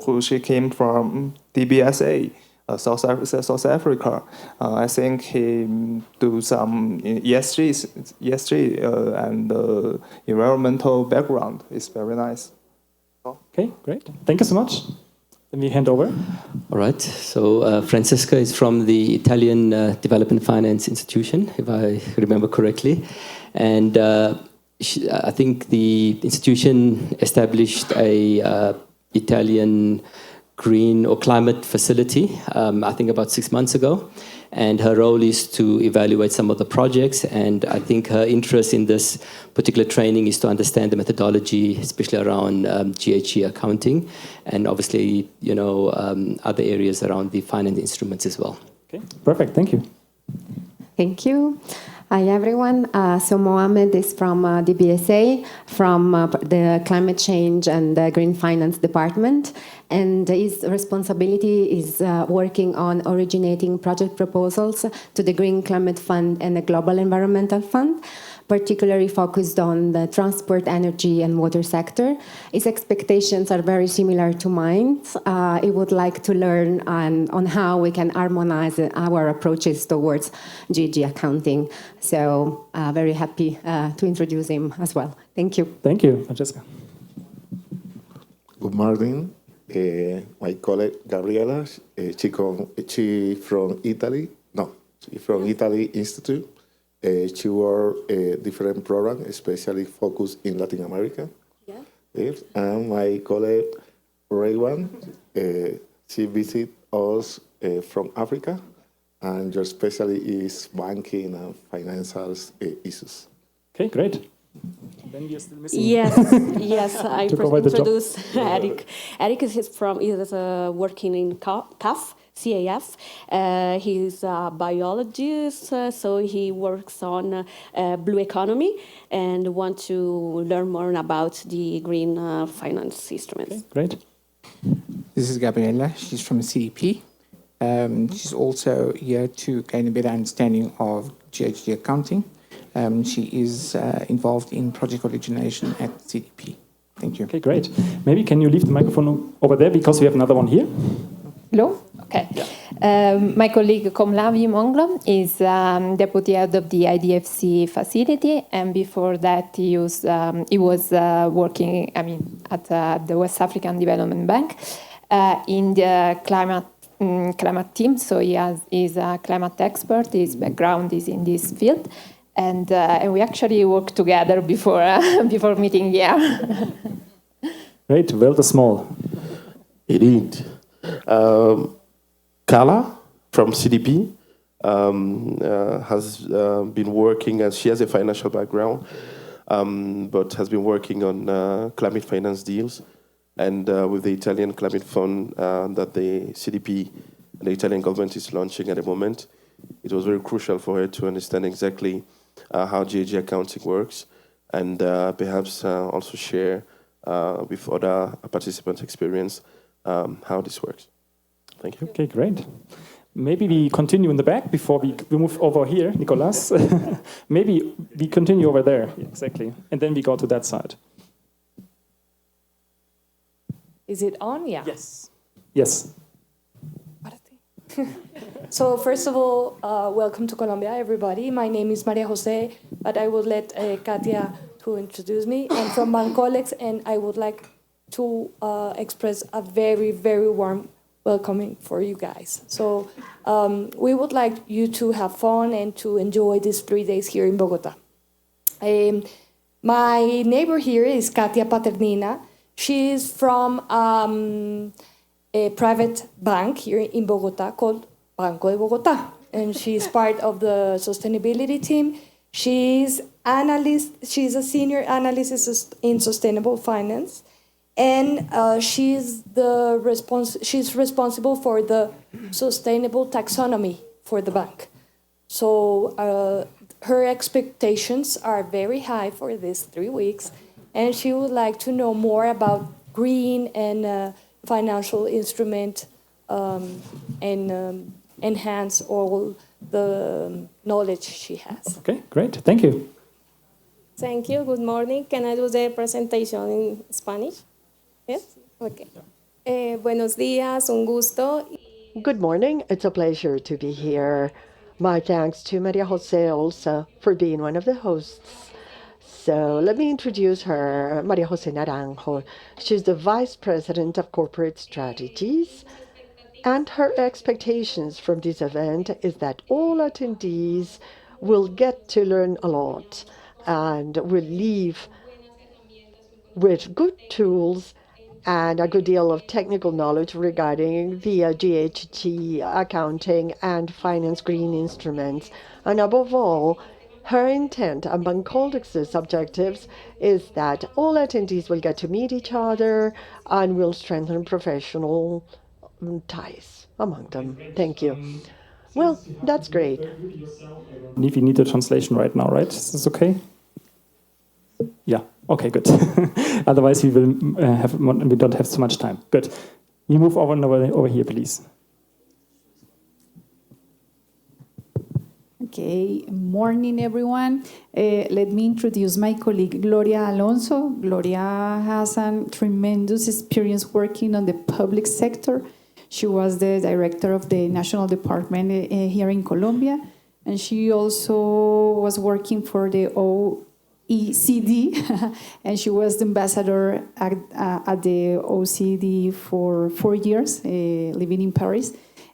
who she came from DBSA, South Africa. I think he do some ESG and environmental background. It's very nice. Okay, great. Thank you so much. Let me hand over. All right. So Francesca is from the Italian Development Finance Institution, if I remember correctly. And I think the institution established a Italian green or climate facility, I think about 6 months ago. And her role is to evaluate some of the projects. And I think her interest in this particular training is to understand the methodology, especially around GHG accounting, and obviously, other areas around the finance instruments as well. Okay, perfect. Thank you. Thank you. Hi, everyone. So Mohamed is from DBSA, from the Climate Change and Green Finance Department. And his responsibility is working on originating project proposals to the Green Climate Fund and the Global Environmental Fund, particularly focused on the transport, energy, and water sector. His expectations are very similar to mine. He would like to learn on how we can harmonize our approaches towards GHG accounting. So very happy to introduce him as well. Thank you. Thank you, Francesca. Good morning. My colleague Gabriela, she from Italy. No, she from Italy Institute. She worked a different program, especially focused in Latin America. Yeah. Yes. And my colleague Raywan, she visited us from Africa, and your specialty is banking and financial issues. Okay, great. Then we are still missing. Yes, I introduce Eric. Eric is working in CAF. He's a biologist, so he works on blue economy and want to learn more about the green finance instruments. Okay, great. This is Gabriela. She's from CDP. She's also here to gain a better understanding of GHG accounting. She is involved in project origination at CDP. Thank you. Okay, great. Maybe can you leave the microphone over there because we have another one here? Hello? Okay. My colleague Komlavi Monglo is deputy head of the IDFC facility, and before that he was working, at the West African Development Bank in the climate team. So he's a climate expert. His background is in this field, and we actually worked together before before meeting here. Great, well, small. Indeed. Carla from CDP has been working, as she has a financial background, but has been working on climate finance deals, and with the Italian climate fund that the CDP, the Italian government, is launching at the moment. It was very crucial for her to understand exactly how GHG accounting works, and perhaps also share with other participants' experience how this works. Thank you. Okay, great. Maybe we continue in the back before we move over here, Nicolas. Maybe we continue over there, exactly, and then we go to that side. Is it on? Yeah. Yes. Yes. So first of all, welcome to Colombia, everybody. My name is Maria Jose, but I will let Katia to introduce me. I'm from Bancolex, and I would like to express a very, very warm welcoming for you guys. So we would like you to have fun and to enjoy these 3 days here in Bogota. My neighbor here is Katia Paternina. She is from a private bank here in Bogota called Banco de Bogota, and she's part of the sustainability team. She's a senior analyst in sustainable finance, and she's responsible for the sustainable taxonomy for the bank. So her expectations are very high for these 3 weeks, and she would like to know more about green and financial instrument and enhance all the knowledge she has. Okay, great. Thank you. Thank you. Good morning. Can I do the presentation in Spanish? Yes? Okay. Buenos días, un gusto. Good morning. It's a pleasure to be here. My thanks to Maria Jose also for being one of the hosts. So let me introduce her, Maria Jose Naranjo. She's the Vice President of Corporate Strategies, and her expectations from this event is that all attendees will get to learn a lot and will leave with good tools and a good deal of technical knowledge regarding the GHG accounting and finance green instruments. And above all, her intent and Bancoldex's objectives is that all attendees will get to meet each other and will strengthen professional ties among them. Thank you. Well, that's great. We need a translation right now, right? Is this okay? Yeah. Okay, good. Otherwise, we don't have so much time. Good. You move over here, please. Okay, morning everyone. Let me introduce my colleague Gloria Alonso. Gloria has a tremendous experience working on the public sector. She was the director of the National Department here in Colombia, and she also was working for the OECD, and she was the ambassador at the OECD for 4 years, living in Paris.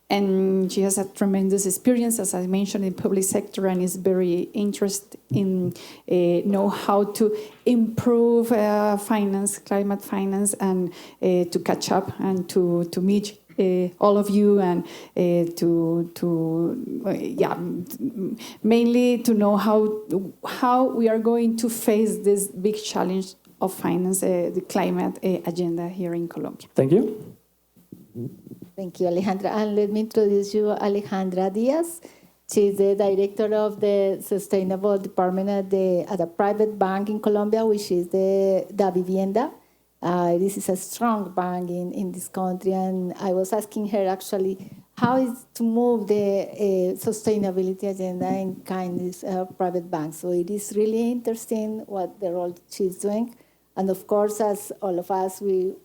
And she has a tremendous experience, as I mentioned, in the public sector, and is very interested in know how to improve finance, climate finance, and to catch up and to meet all of you, and mainly to know how we are going to face this big challenge of finance, the climate agenda here in Colombia. Thank you. Thank you, Alejandra. And let me introduce you, Alejandra Diaz. She's the director of the Sustainable Department at a private bank in Colombia, which is the Da Vivienda. This is a strong bank in this country, and I was asking her actually how is to move the sustainability agenda in kindness private banks. So it is really interesting what the role she's doing, and of course, as all of us, we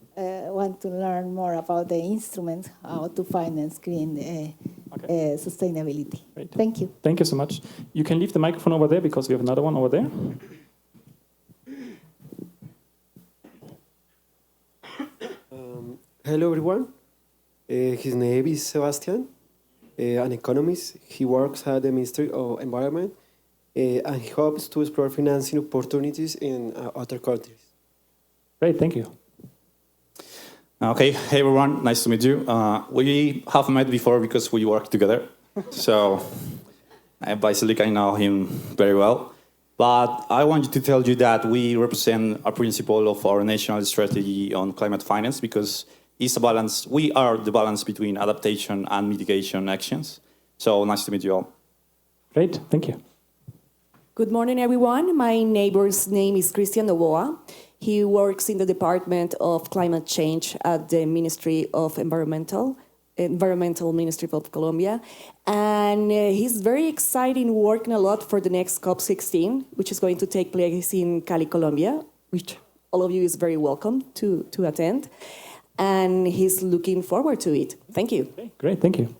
want to learn more about the instruments, how to finance green sustainability. Great. Thank you. Thank you so much. You can leave the microphone over there because we have another one over there. Hello, everyone. His name is Sebastian, an economist. He works at the Ministry of Environment, and he hopes to explore financing opportunities in other countries. Great, thank you. Okay, hey everyone, nice to meet you. We have met before because we work together, so I basically know him very well. But I wanted to tell you that we represent a principle of our national strategy on climate finance because it's a balance. We are the balance between adaptation and mitigation actions. So nice to meet you all. Great, thank you. Good morning, everyone. My neighbor's name is Christian Novoa. He works in the Department of Climate Change at the Ministry of Environmental Ministry of Colombia. And he's very excited, working a lot for the next COP16, which is going to take place in Cali, Colombia, which all of you is very welcome to attend. And he's looking forward to it. Thank you. Okay, great, thank you.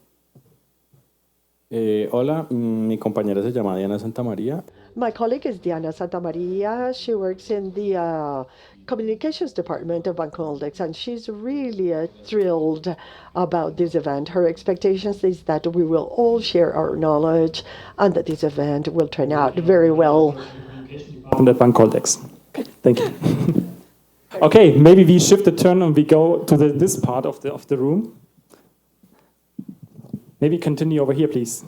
Hola, mi compañera se llama Diana Santamaría. My colleague is Diana Santamaria. She works in the communications department of Banco Holdex, and she's really thrilled about this event. Her expectations is that we will all share our knowledge and that this event will turn out very well. From the Banco Holdex. Okay, thank you. Okay, maybe we shift the turn and we go to this part of the room. Maybe continue over here, please.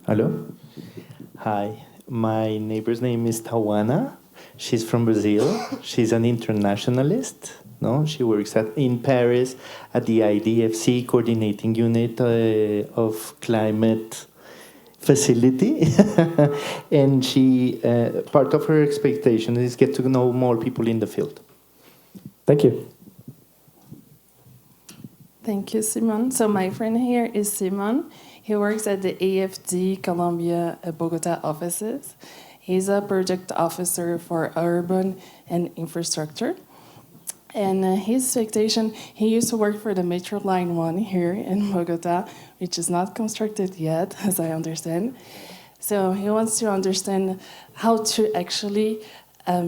Hello. Hi. My neighbor's name is Tawana. She's from Brazil. She's an internationalist. No, she works in Paris at the IDFC coordinating unit of climate facility, and she part of her expectation is get to know more people in the field. Thank you. Thank you, Simon. So my friend here is Simon. He works at the AFD Colombia Bogota offices. He's a project officer for urban and infrastructure. And his expectation, he used to work for the Metro Line 1 here in Bogota, which is not constructed yet, as I understand. So he wants to understand how to actually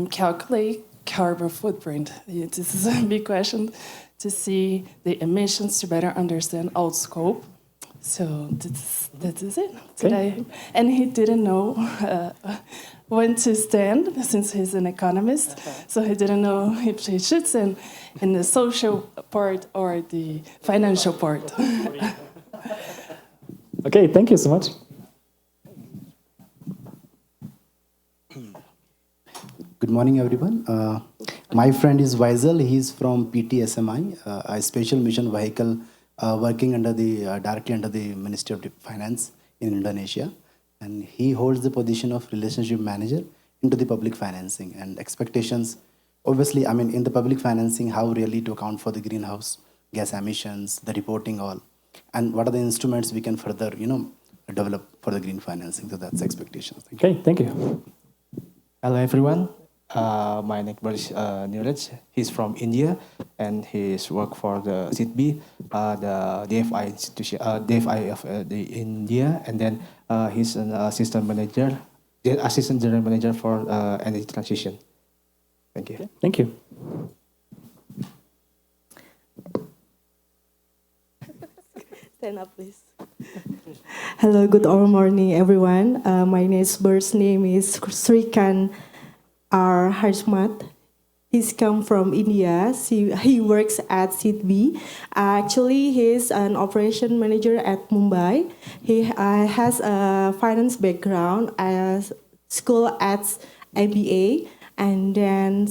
calculate carbon footprint. This is a big question to see the emissions, to better understand our scope. So that is it today. And he didn't know when to stand, since he's an economist. So he didn't know if he should stand in the social part or the financial part. Okay, thank you so much. Good morning, everyone. My friend is Vaisal. He's from PTSMI, a special mission vehicle working under directly under the Ministry of Finance in Indonesia. And he holds the position of relationship manager into the public financing and expectations. Obviously, I mean, in the public financing, how really to account for the greenhouse gas emissions, the reporting all, and what are the instruments we can further, develop for the green financing. So that's expectations. Okay, thank you. Hello, everyone. My neighbor is Neeraj. He's from India, and he's work for the SIDBI, the DFI institution, DFI of the India, and then he's an assistant manager, the assistant general manager for energy transition. Thank you. Thank you. Stand up, please. Hello, good morning, everyone. My neighbor's name is Srikan R. Hashmat. He's come from India. He works at SIDBI. Actually, he's an operation manager at Mumbai. He has a finance background, as school at MBA, and then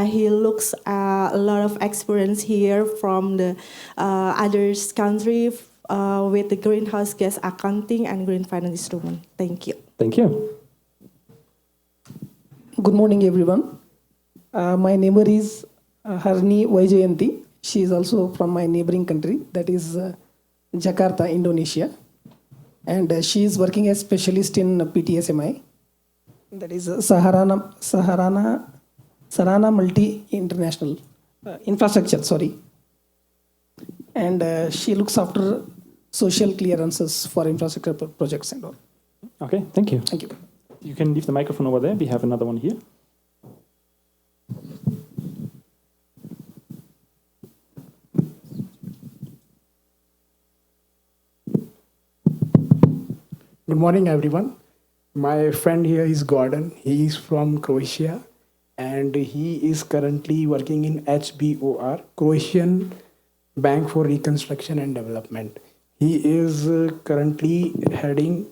he looks a lot of experience here from the other country with the greenhouse gas accounting and green finance instrument. Thank you. Thank you. Good morning, everyone. My neighbor is Harni Vaijayanti. She is also from my neighboring country, that is Jakarta, Indonesia. and she is working as specialist in PTSMI. That is Sarana Multi International Infrastructure. Sorry, and she looks after social clearances for infrastructure projects and all. Okay, thank you. Thank you. You can leave the microphone over there. We have another one here. Good morning, everyone. My friend here is Gordon. He is from Croatia, and he is currently working in HBOR, Croatian Bank for Reconstruction and Development. He is currently heading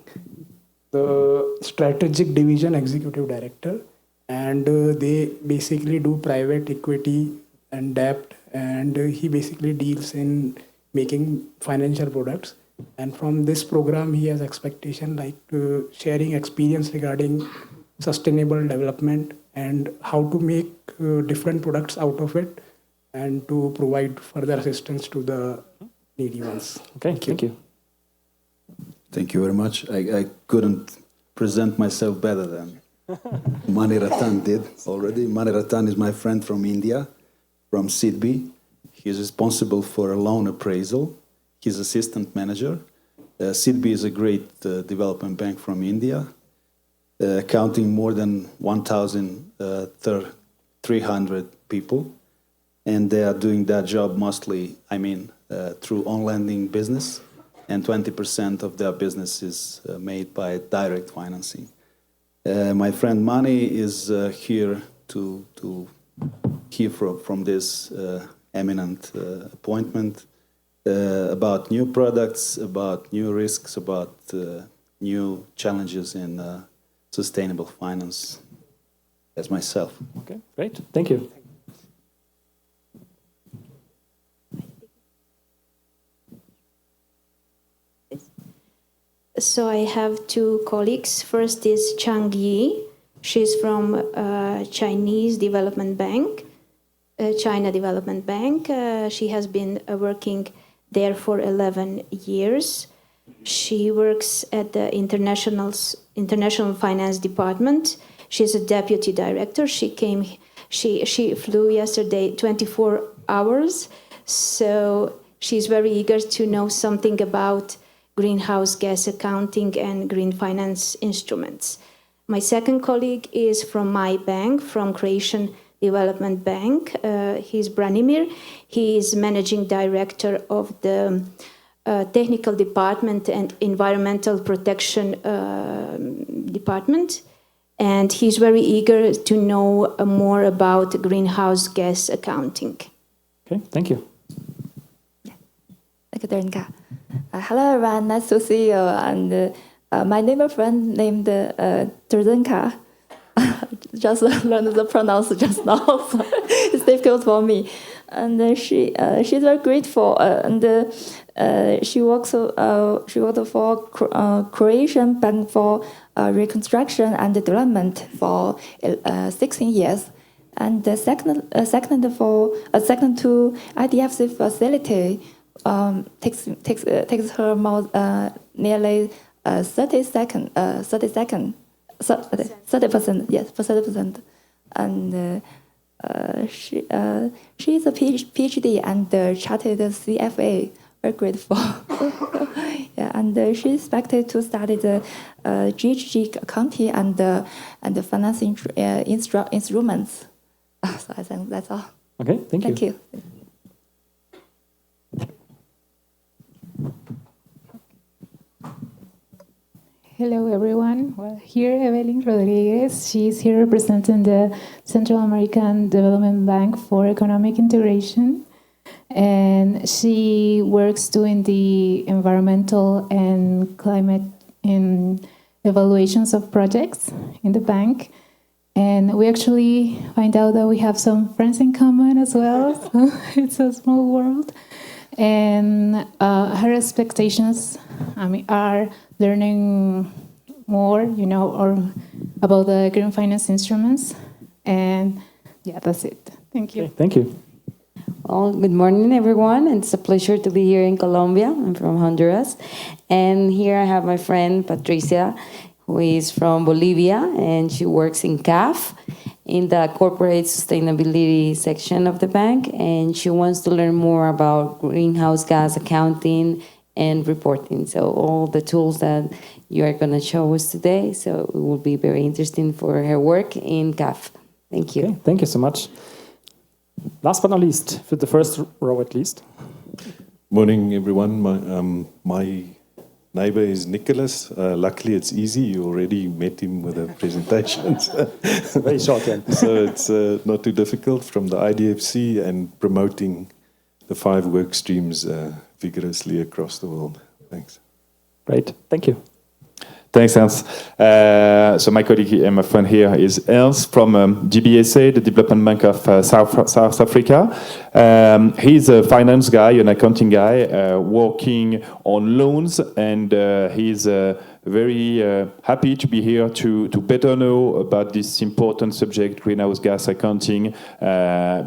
the Strategic Division Executive Director, and they basically do private equity and debt, and he basically deals in making financial products. And from this program, he has expectation like sharing experience regarding sustainable development and how to make different products out of it and to provide further assistance to the needy ones. Okay, thank you. Thank you very much. I couldn't present myself better than Mani Ratan did already. Mani Ratan is my friend from India, from SIDBI. He's responsible for a loan appraisal. He's assistant manager. SIDBI is a great development bank from India, counting more than 1,300 people. And they are doing that job mostly, through on-lending business, and 20% of their business is made by direct financing. My friend Mani is here to hear from this eminent appointment about new products, about new risks, about new challenges in sustainable finance as myself. Okay, great. Thank you. So I have two colleagues. First is Chang Yi. She's from Chinese Development Bank, China Development Bank. She has been working there for 11 years. She works at the International Finance Department. She's a deputy director. She flew yesterday 24 hours. So she's very eager to know something about greenhouse gas accounting and green finance instruments. My second colleague is from my bank, from Croatian Development Bank. He's Branimir. He is managing director of the technical department and environmental protection department. And he's very eager to know more about greenhouse gas accounting. Okay, thank you. Hello everyone, nice to see you. And my neighbor friend named Terzenka. Just learned the pronounce just now, so it's difficult for me. And she's very grateful. She worked for Croatian Bank for Reconstruction and Development for 16 years. And the second to IDFC facility takes her more nearly 30%, yes, for 30%. And she is a PhD and chartered CFA. Very grateful. Yeah, and she expected to study the GHG accounting and the financing instruments. So I think that's all. Okay, thank you. Thank you. Hello, everyone. Well, here, Evelyn Rodriguez. She's here representing the Central American Development Bank for Economic Integration. And she works doing the environmental and climate evaluations of projects in the bank. And we actually find out that we have some friends in common as well. So it's a small world. And her expectations, are learning more, or about the green finance instruments. And yeah, that's it. Thank you. Okay, thank you. Well, good morning, everyone. It's a pleasure to be here in Colombia. I'm from Honduras. And here I have my friend Patricia, who is from Bolivia, and she works in CAF, in the corporate sustainability section of the bank. And she wants to learn more about greenhouse gas accounting and reporting. So all the tools that you are going to show us today. So it will be very interesting for her work in CAF. Thank you. Okay, thank you so much. Last but not least, for the first row at least. Morning, everyone. My neighbor is Nicholas. Luckily, it's easy. You already met him with the presentations. Very short, yeah. So it's not too difficult, from the IDFC and promoting the 5 work streams vigorously across the world. Thanks. Great. Thank you. Thanks, Ernst. So my colleague and my friend here is Ernst from GBSA, the Development Bank of South Africa. He's a finance guy, an accounting guy, working on loans, and he's very happy to be here to better know about this important subject, greenhouse gas accounting,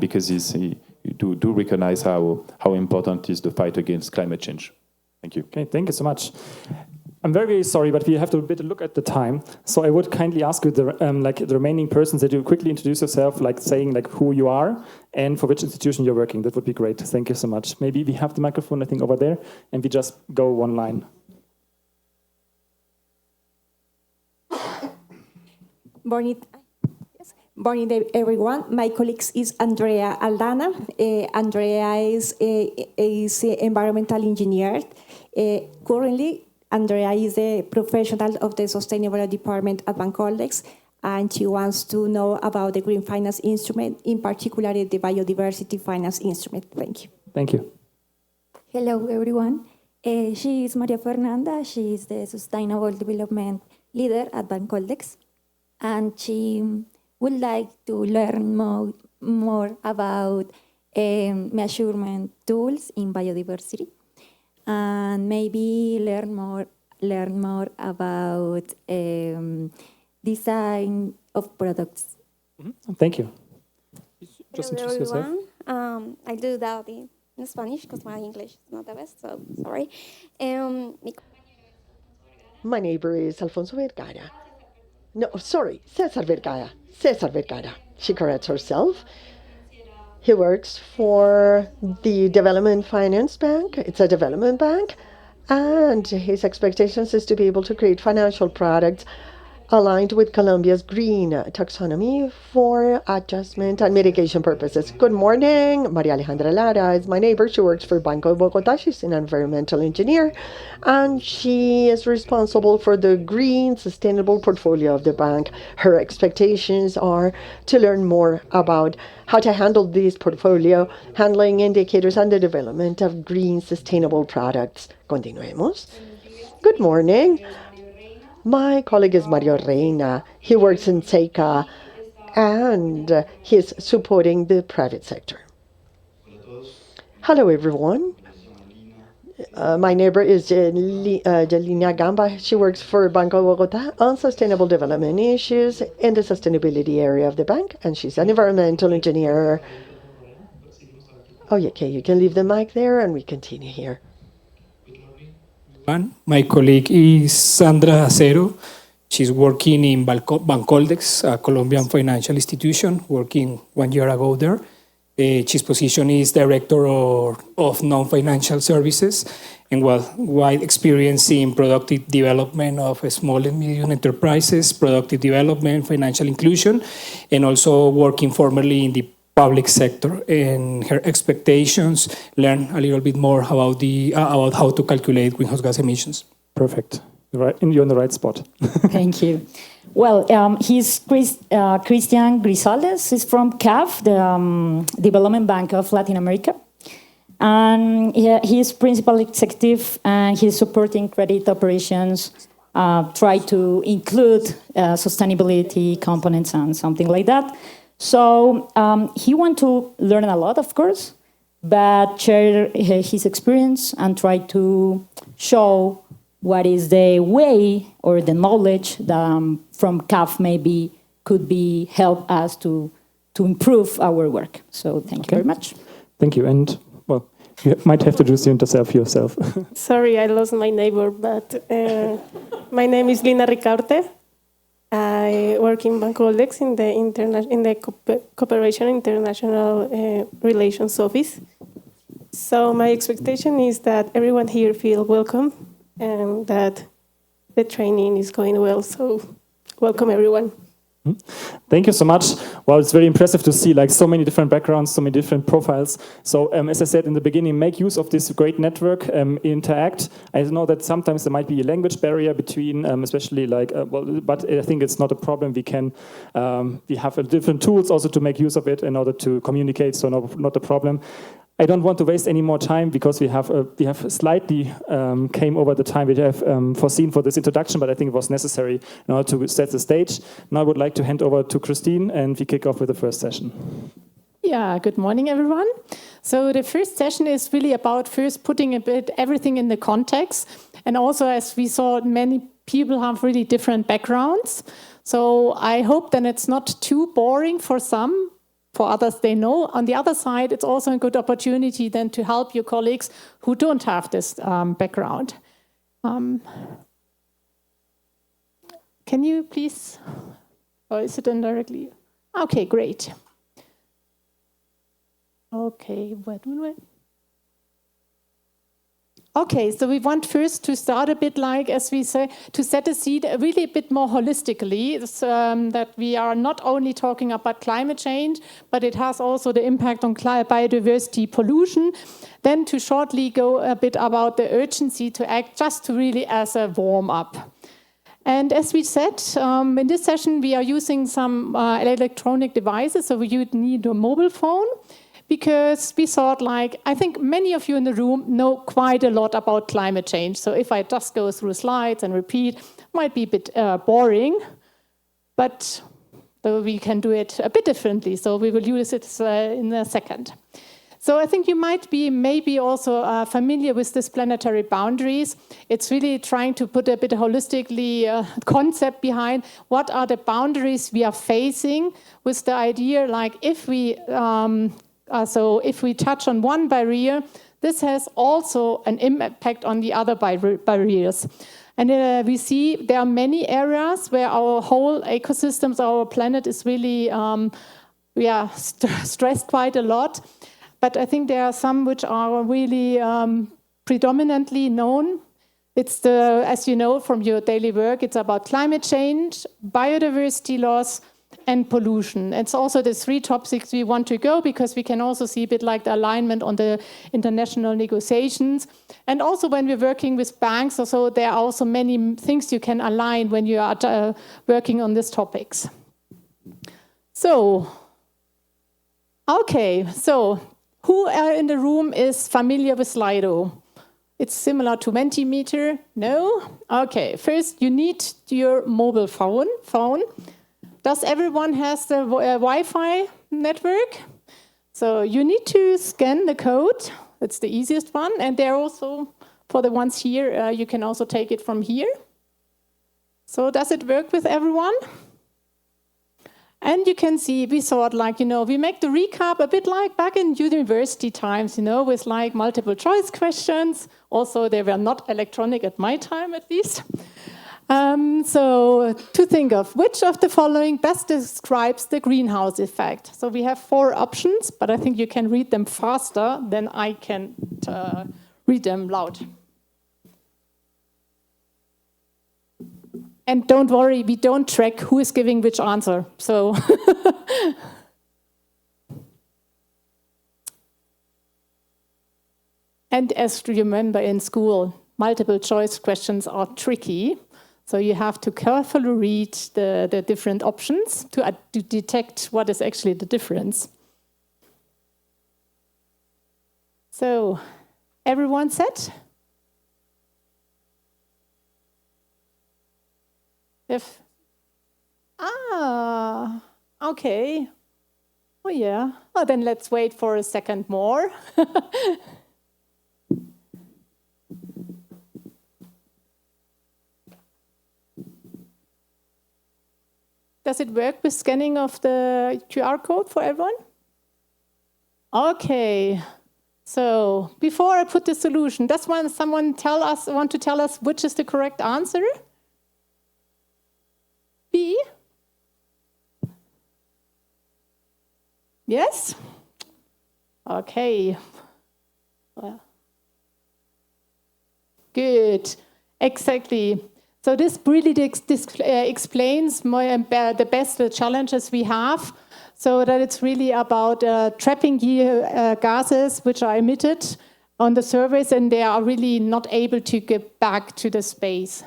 because he do recognize how important is the fight against climate change. Thank you. Okay, thank you so much. I'm very, very sorry, but we have to a bit look at the time. So I would kindly ask you, the remaining persons, that you quickly introduce yourself, saying who you are and for which institution you're working. That would be great. Thank you so much. Maybe we have the microphone, I think, over there, and we just go one line. Morning, everyone. My colleague is Andrea Aldana. Andrea is an environmental engineer. Currently, Andrea is a professional of the Sustainable Department at Bancoldex, and she wants to know about the Green Finance Instrument, in particular the Biodiversity Finance Instrument. Thank you. Thank you. Hello, everyone. She is Maria Fernanda. She is the Sustainable Development Leader at Bancoldex, and she would like to learn more about measurement tools in biodiversity, and maybe learn more about design of products. Mm-hmm. Thank you. Just introduce yourself. I do that in Spanish because my English is not the best, so sorry. My neighbor is Alfonso Vergara. No, sorry, Cesar Vergara. Cesar Vergara. She corrects herself. He works for the Development Finance Bank. It's a development bank. And his expectations is to be able to create financial products aligned with Colombia's green taxonomy for adjustment and mitigation purposes. Good morning. Maria Alejandra Lara is my neighbor. She works for Banco de Bogotá. She's an environmental engineer, and she is responsible for the green sustainable portfolio of the bank. Her expectations are to learn more about how to handle this portfolio, handling indicators, and the development of green sustainable products. Continuemos. Good morning. My colleague is Mario Reina. He works in SEICA, and he's supporting the private sector. Hello, everyone. My neighbor is Jelina Gamba. She works for Banco de Bogotá on sustainable development issues in the sustainability area of the bank, and she's an environmental engineer. Oh, okay, you can leave the mic there, and we continue here. My colleague is Sandra Acero. She's working in Bancoldex, a Colombian financial institution, working 1 year ago there. His position is Director of Non-Financial Services, and wide experience in productive development of small and medium enterprises, productive development, financial inclusion, and also working formerly in the public sector. And her expectations, learn a little bit more about how to calculate greenhouse gas emissions. Perfect. You're in the right spot. Thank you. Well, he's Christian Grisales. He's from CAF, the Development Bank of Latin America. And he's principal executive, and he's supporting credit operations, try to include sustainability components and something like that. So he wants to learn a lot, of course, but share his experience and try to show what is the way or the knowledge that from CAF maybe could be help us to improve our work. So thank you very much. Thank you. And, well, you might have to introduce yourself. Sorry, I lost my neighbor, but my name is Lina Ricarte. I work in Bancoldex in the Cooperation International Relations Office. So my expectation is that everyone here feel welcome and that the training is going well. So welcome, everyone. Thank you so much. Well, it's very impressive to see like so many different backgrounds, so many different profiles. So as I said in the beginning, make use of this great network, interact. I know that sometimes there might be a language barrier between, especially like, but I think it's not a problem. We can, we have different tools also to make use of it in order to communicate, so not a problem. I don't want to waste any more time because we have slightly came over the time we have foreseen for this introduction, but I think it was necessary in order to set the stage. Now I would like to hand over to Christine and we kick off with the first session. Yeah, good morning, everyone. So the first session is really about first putting a bit everything in the context. And also, as we saw, many people have really different backgrounds. So I hope then it's not too boring for some. For others, they know. On the other side, it's also a good opportunity then to help your colleagues who don't have this background. Can you please, or is it indirectly? Okay, great. Okay, Okay, so we want first to start a bit like, as we say, to set a seed really a bit more holistically, that we are not only talking about climate change, but it has also the impact on biodiversity pollution. Then to shortly go a bit about the urgency to act, just to really as a warm-up. And as we said, in this session, we are using some electronic devices, so you need a mobile phone. Because we thought, like, I think many of you in the room know quite a lot about climate change. So if I just go through slides and repeat, it might be a bit boring. But we can do it a bit differently. So we will use it in a second. So I think you might be maybe also familiar with this planetary boundaries. It's really trying to put a bit holistically concept behind what are the boundaries we are facing with the idea, like if we... So if we touch on one barrier, this has also an impact on the other barriers. And we see there are many areas where our whole ecosystems, our planet is really stressed quite a lot. But I think there are some which are really predominantly known. It's as you know from your daily work, it's about climate change, biodiversity loss, and pollution. It's also the three topics we want to go because we can also see a bit like the alignment on the international negotiations. And also when we're working with banks, also there are also many things you can align when you are working on these topics. So, okay, so who in the room is familiar with Slido? It's similar to Mentimeter? No? Okay, first you need your mobile phone. Does everyone has the Wi-Fi network? So you need to scan the code. That's the easiest one. And there also, for the ones here, you can also take it from here. So does it work with everyone? And you can see, we thought like, we make the recap a bit like back in university times, with like multiple choice questions. Also, they were not electronic at my time, at least. So to think of, which of the following best describes the greenhouse effect? So we have 4 options, but I think you can read them faster than I can read them loud. And don't worry, we don't track who is giving which answer. So and as you remember in school, multiple choice questions are tricky. So you have to carefully read the different options to detect what is actually the difference. So, everyone set? Okay. Oh yeah. Oh, then let's wait for a second more. Does it work with scanning of the QR code for everyone? Okay. So before I put the solution, does someone want to tell us which is the correct answer? B? Yes? Okay. Well. Good. Exactly. So this really explains the best the challenges we have. So that it's really about trapping gases which are emitted on the surface, and they are really not able to get back to the space.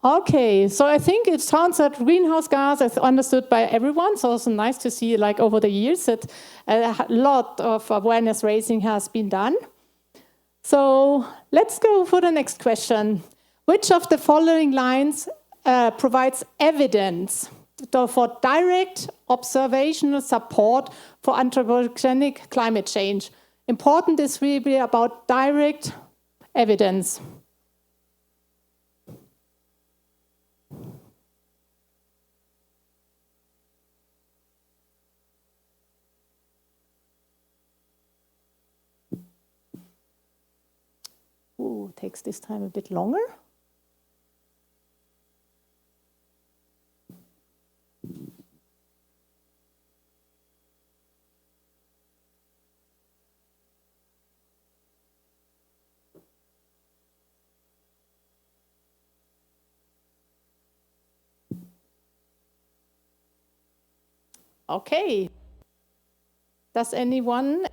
Okay, so I think it sounds that greenhouse gas is understood by everyone. So it's nice to see, like over the years, that a lot of awareness raising has been done. So let's go for the next question. Which of the following lines provides evidence for direct observational support for anthropogenic climate change? Important is really about direct evidence. Ooh, takes this time a bit longer. Okay. Does anyone,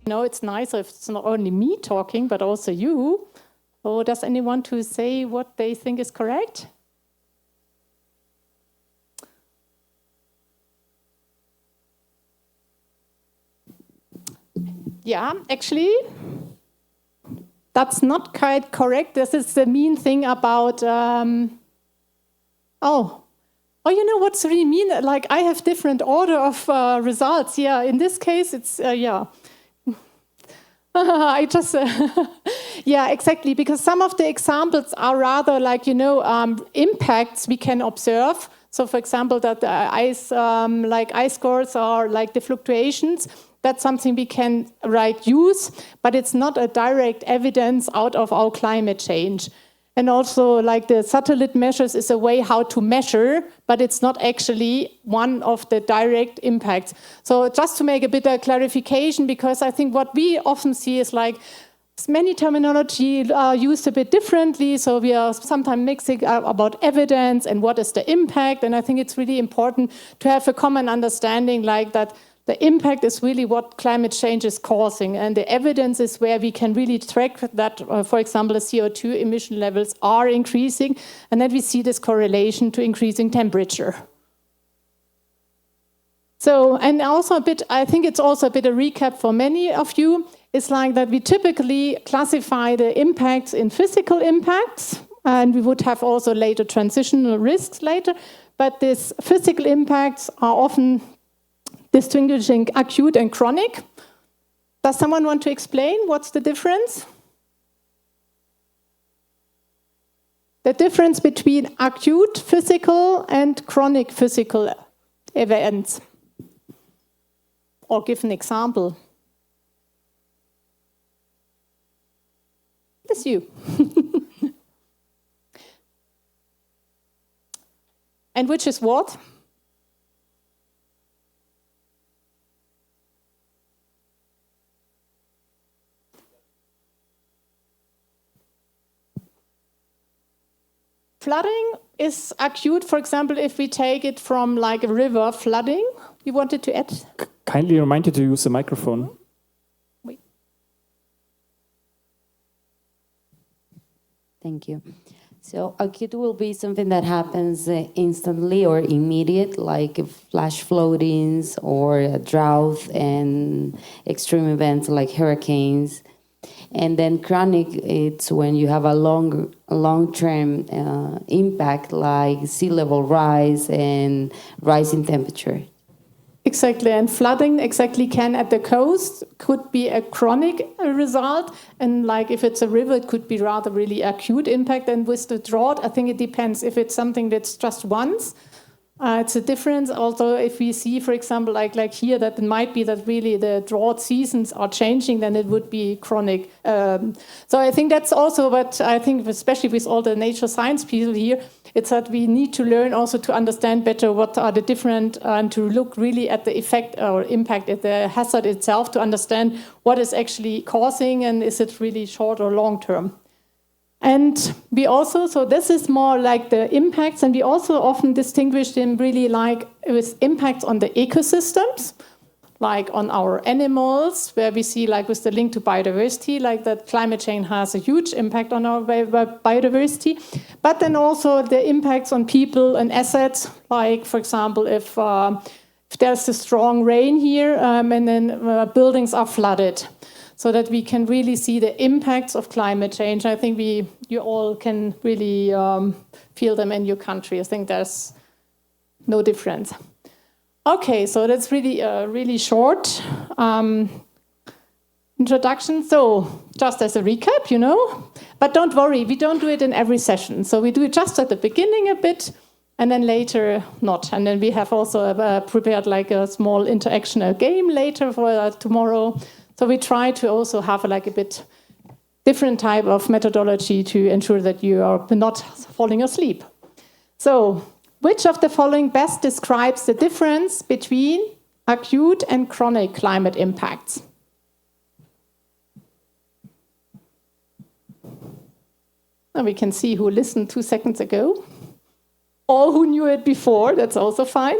it's nice if it's not only me talking, but also you. Or does anyone want to say what they think is correct? Yeah, actually, that's not quite correct. This is the mean thing about, you know what's really mean? Like, I have different order of results. Yeah, in this case, it's, I just, yeah, exactly. Because some of the examples are rather like, impacts we can observe. So, for example, that the ice cores are like the fluctuations. That's something we can use, but it's not a direct evidence out of our climate change. And also, like the satellite measures is a way how to measure, but it's not actually one of the direct impacts. So just to make a bit of clarification, because I think what we often see is like many terminology are used a bit differently. So we are sometimes mixing about evidence and what is the impact. And I think it's really important to have a common understanding like that. The impact is really what climate change is causing, and the evidence is where we can really track that, for example, the CO2 emission levels are increasing, and then we see this correlation to increasing temperature. So, and also a bit, I think it's also a bit a recap for many of you, it's like that we typically classify the impacts in physical impacts, and we would have also later transitional risks later, but these physical impacts are often distinguishing acute and chronic. Does someone want to explain what's the difference? The difference between acute physical and chronic physical events. Or give an example. It's you. And which is what? Flooding is acute, for example, if we take it from like a river flooding. You wanted to add? Kindly remind you to use the microphone. Wait. Thank you. So acute will be something that happens instantly or immediate, like flash floodings or a drought and extreme events like hurricanes. And then chronic, it's when you have a long-term impact like sea level rise and rising temperature. Exactly, and flooding exactly can at the coast could be a chronic result, and like if it's a river, it could be rather really acute impact. And with the drought, I think it depends if it's something that's just once, It's a difference also if we see, for example, like here, that it might be that really the drought seasons are changing, then it would be chronic. So I think that's also what I think, especially with all the nature science people here, it's that we need to learn also to understand better what are the different, and to look really at the effect or impact at the hazard itself to understand what is actually causing and is it really short or long term. And we also, so this is more like the impacts, and we also often distinguish them really like with impacts on the ecosystems, like on our animals, where we see like with the link to biodiversity, like that climate change has a huge impact on our biodiversity, but then also the impacts on people and assets, like for example, if there's a strong rain here and then buildings are flooded. So that we can really see the impacts of climate change. I think you all can really feel them in your country. I think there's no difference. Okay, so that's really a really short introduction. So just as a recap, but don't worry, we don't do it in every session. So we do it just at the beginning a bit, and then later not. And then we have also prepared like a small interactional game later for tomorrow. So we try to also have like a bit different type of methodology to ensure that you are not falling asleep. So which of the following best describes the difference between acute and chronic climate impacts? And we can see who listened 2 seconds ago, or who knew it before, that's also fine.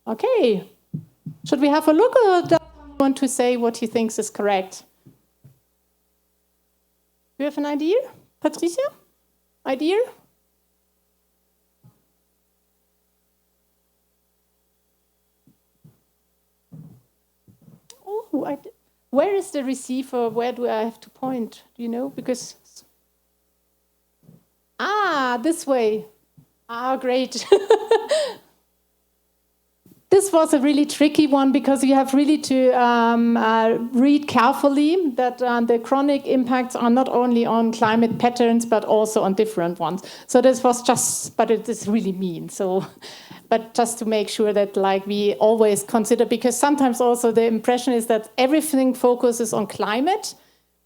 Okay. Should we have a look, or does someone want to say what he thinks is correct? Do you have an idea? Patricia? Idea? Oh, where is the receiver? Where do I have to point? Do you know? Because... this way. Great. This was a really tricky one because you have really to read carefully that the chronic impacts are not only on climate patterns but also on different ones. So this was just, but it is really mean. So, but just to make sure that like we always consider, because sometimes also the impression is that everything focuses on climate,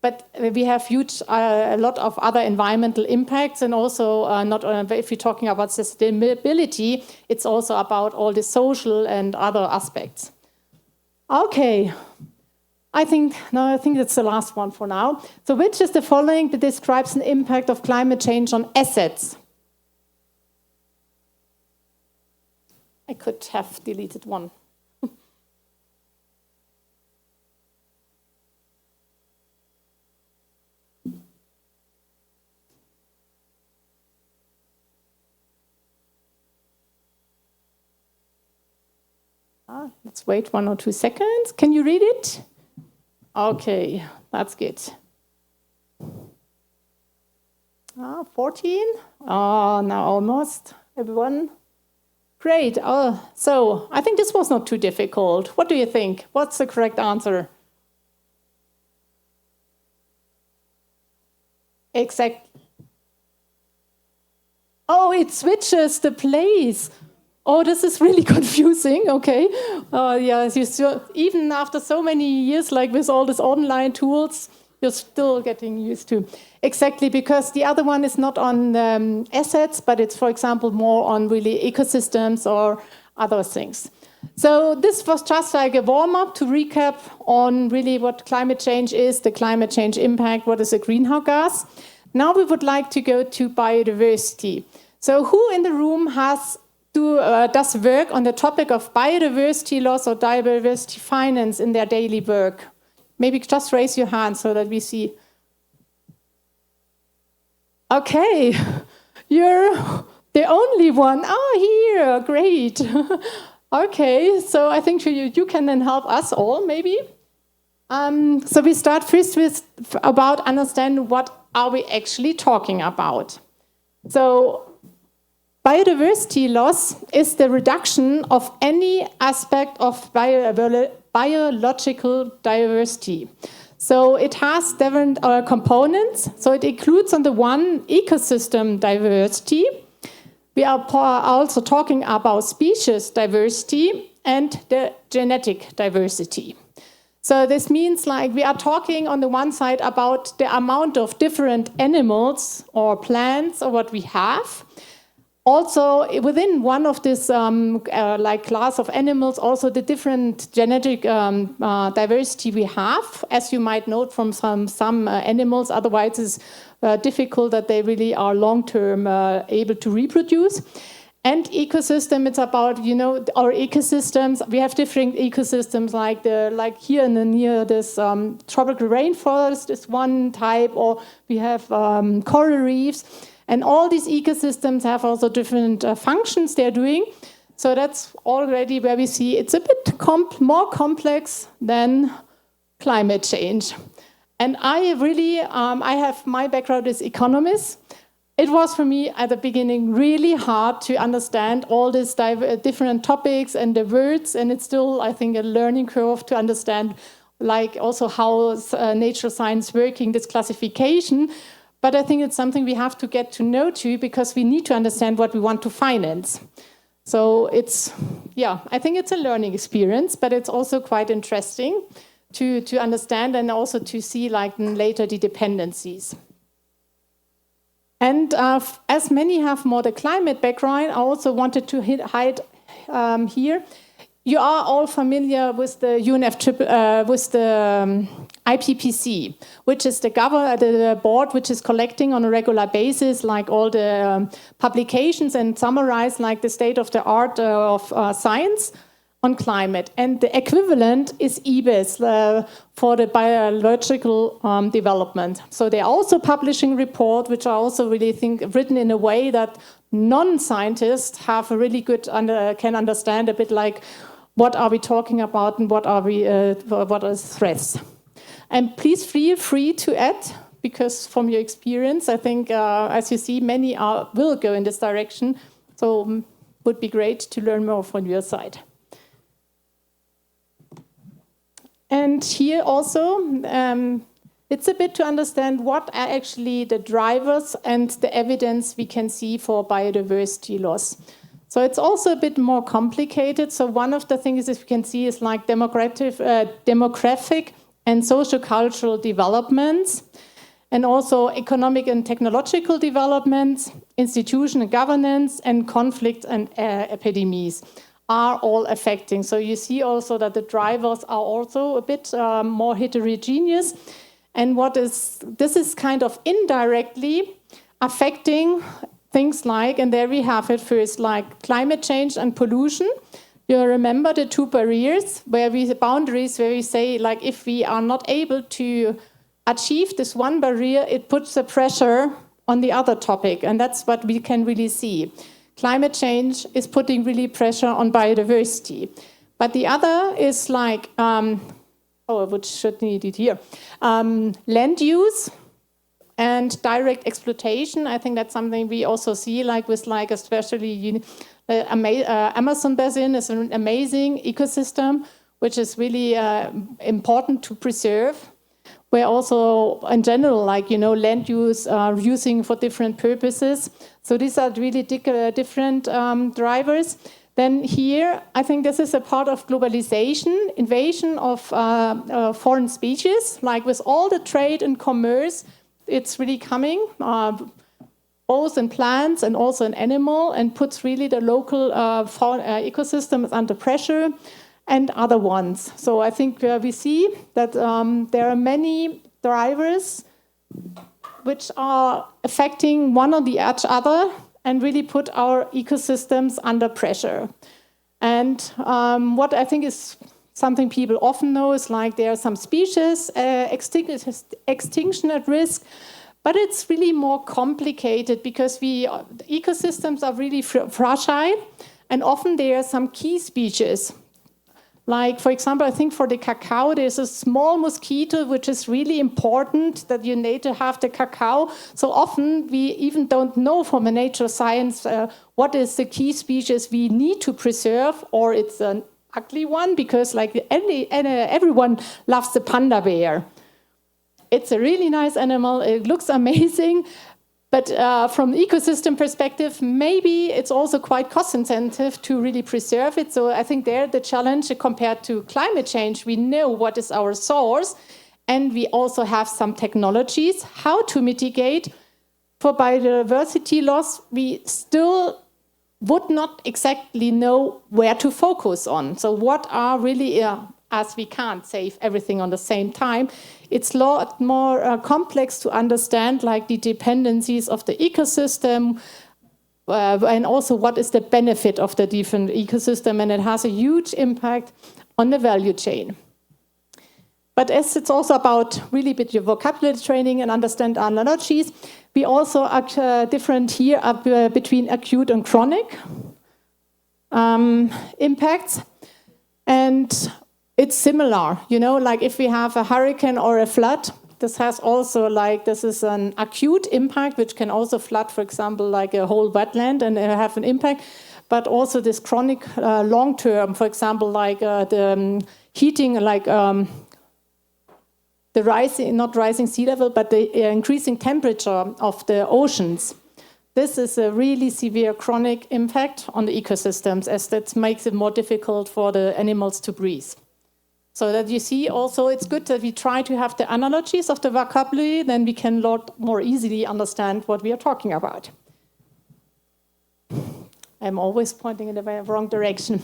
but we have a lot of other environmental impacts, and also not only if you're talking about sustainability, it's also about all the social and other aspects. Okay, I think that's the last one for now. So which is the following that describes an impact of climate change on assets? I could have deleted one. Let's wait 1 or 2 seconds. Can you read it? Okay, that's good. 14. Now almost. Everyone? Great. So I think this was not too difficult. What do you think? What's the correct answer? Exactly. Oh, it switches the place. Oh, this is really confusing. Okay. Yes, even after so many years, like with all these online tools, you're still getting used to. Exactly, because the other one is not on assets, but it's, for example, more on really ecosystems or other things. So this was just like a warm-up to recap on really what climate change is, the climate change impact, what is a greenhouse gas. Now we would like to go to biodiversity. So who in the room does work on the topic of biodiversity loss or biodiversity finance in their daily work? Maybe just raise your hand so that we see. Okay, you're the only one. Here, great. Okay, so I think you can then help us all, maybe. So we start first with about understanding what are we actually talking about. So biodiversity loss is the reduction of any aspect of biological diversity. So it has different components. So it includes on the one ecosystem diversity. We are also talking about species diversity and the genetic diversity. So this means like we are talking on the one side about the amount of different animals or plants or what we have. Also, within one of this like class of animals, also the different genetic diversity we have, as you might note from some animals. Otherwise, it's difficult that they really are long-term able to reproduce. And ecosystem, it's about our ecosystems. We have different ecosystems, like here near this tropical rainforest is one type, or we have coral reefs. And all these ecosystems have also different functions they're doing. So that's already where we see it's a bit more complex than climate change. And I really, my background is economist. It was for me at the beginning really hard to understand all these different topics and the words. And it's still, I think, a learning curve to understand like also how natural science working, this classification. But I think it's something we have to get to know too, because we need to understand what we want to finance. So it's, I think it's a learning experience, but it's also quite interesting to understand and also to see like later the dependencies. And as many have more the climate background, I also wanted to hide here. You are all familiar with the IPPC, which is the board which is collecting on a regular basis like all the publications and summarize like the state of the art of science on climate. And the equivalent is IBES for the biological development. So they're also publishing report, which I also really think written in a way that non-scientists have a really good can understand a bit like what are we talking about and what are threats. And please feel free to add, because from your experience, I think, as you see, many will go in this direction. So would be great to learn more from your side. And here also, it's a bit to understand what are actually the drivers and the evidence we can see for biodiversity loss. So it's also a bit more complicated. So one of the things that we can see is like demographic and socio-cultural developments, and also economic and technological developments, institutional governance, and conflict and epidemics are all affecting. So you see also that the drivers are also a bit more heterogeneous. And this is kind of indirectly affecting things like, and there we have it first, like climate change and pollution. You remember the two boundaries where we say, like, if we are not able to achieve this one barrier, it puts the pressure on the other topic. And that's what we can really see. Climate change is putting really pressure on biodiversity. But the other is like, which should need it here, land use and direct exploitation. I think that's something we also see, like with like especially Amazon basin is an amazing ecosystem, which is really important to preserve. Where also in general, like land use using for different purposes. So these are really different drivers. Then here, I think this is a part of globalization, invasion of foreign species, like with all the trade and commerce, it's really coming, both in plants and also in animal, and puts really the local ecosystems under pressure and other ones. So I think we see that there are many drivers which are affecting one or the other and really put our ecosystems under pressure. And what I think is something people often know is like there are some species extinction at risk, but it's really more complicated because ecosystems are really fragile, And often there are some key species. Like, for example, I think for the cacao, there's a small mosquito which is really important that you need to have the cacao. So often we even don't know from a nature science what is the key species we need to preserve, or it's an ugly one, because like everyone loves the panda bear. It's a really nice animal. It looks amazing. But from ecosystem perspective, maybe it's also quite cost intensive to really preserve it. So I think there the challenge compared to climate change, we know what is our source, and we also have some technologies how to mitigate. For biodiversity loss, we still would not exactly know where to focus on. So what are really, as we can't save everything on the same time, it's a lot more complex to understand, like the dependencies of the ecosystem, and also what is the benefit of the different ecosystem, and it has a huge impact on the value chain. But as it's also about really bit your vocabulary training and understand analogies, we also are different here between acute and chronic impacts. And it's similar, you know, like if we have a hurricane or a flood, this has also like, this is an acute impact, which can also flood, for example, like a whole wetland and have an impact. But also this chronic long-term, for example, like the heating, like the rising, not rising sea level, but the increasing temperature of the oceans. This is a really severe chronic impact on the ecosystems, as that makes it more difficult for the animals to breathe. So that you see also, it's good that we try to have the analogies of the vocabulary, then we can a lot more easily understand what we are talking about. I'm always pointing in the wrong direction.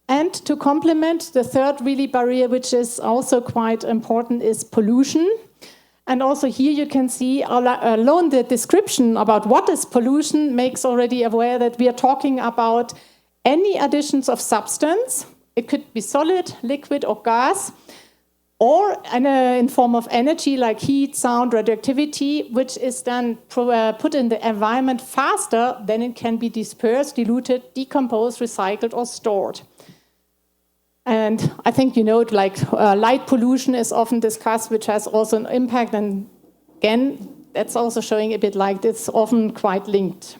And to complement, the third really barrier, which is also quite important, is pollution. And also here you can see alone the description about what is pollution makes already aware that we are talking about any additions of substance. It could be solid, liquid, or gas, or in form of energy like heat, sound, radioactivity, which is then put in the environment faster than it can be dispersed, diluted, decomposed, recycled, or stored. And I think you know, like light pollution is often discussed, which has also an impact. And again, that's also showing a bit like it's often quite linked.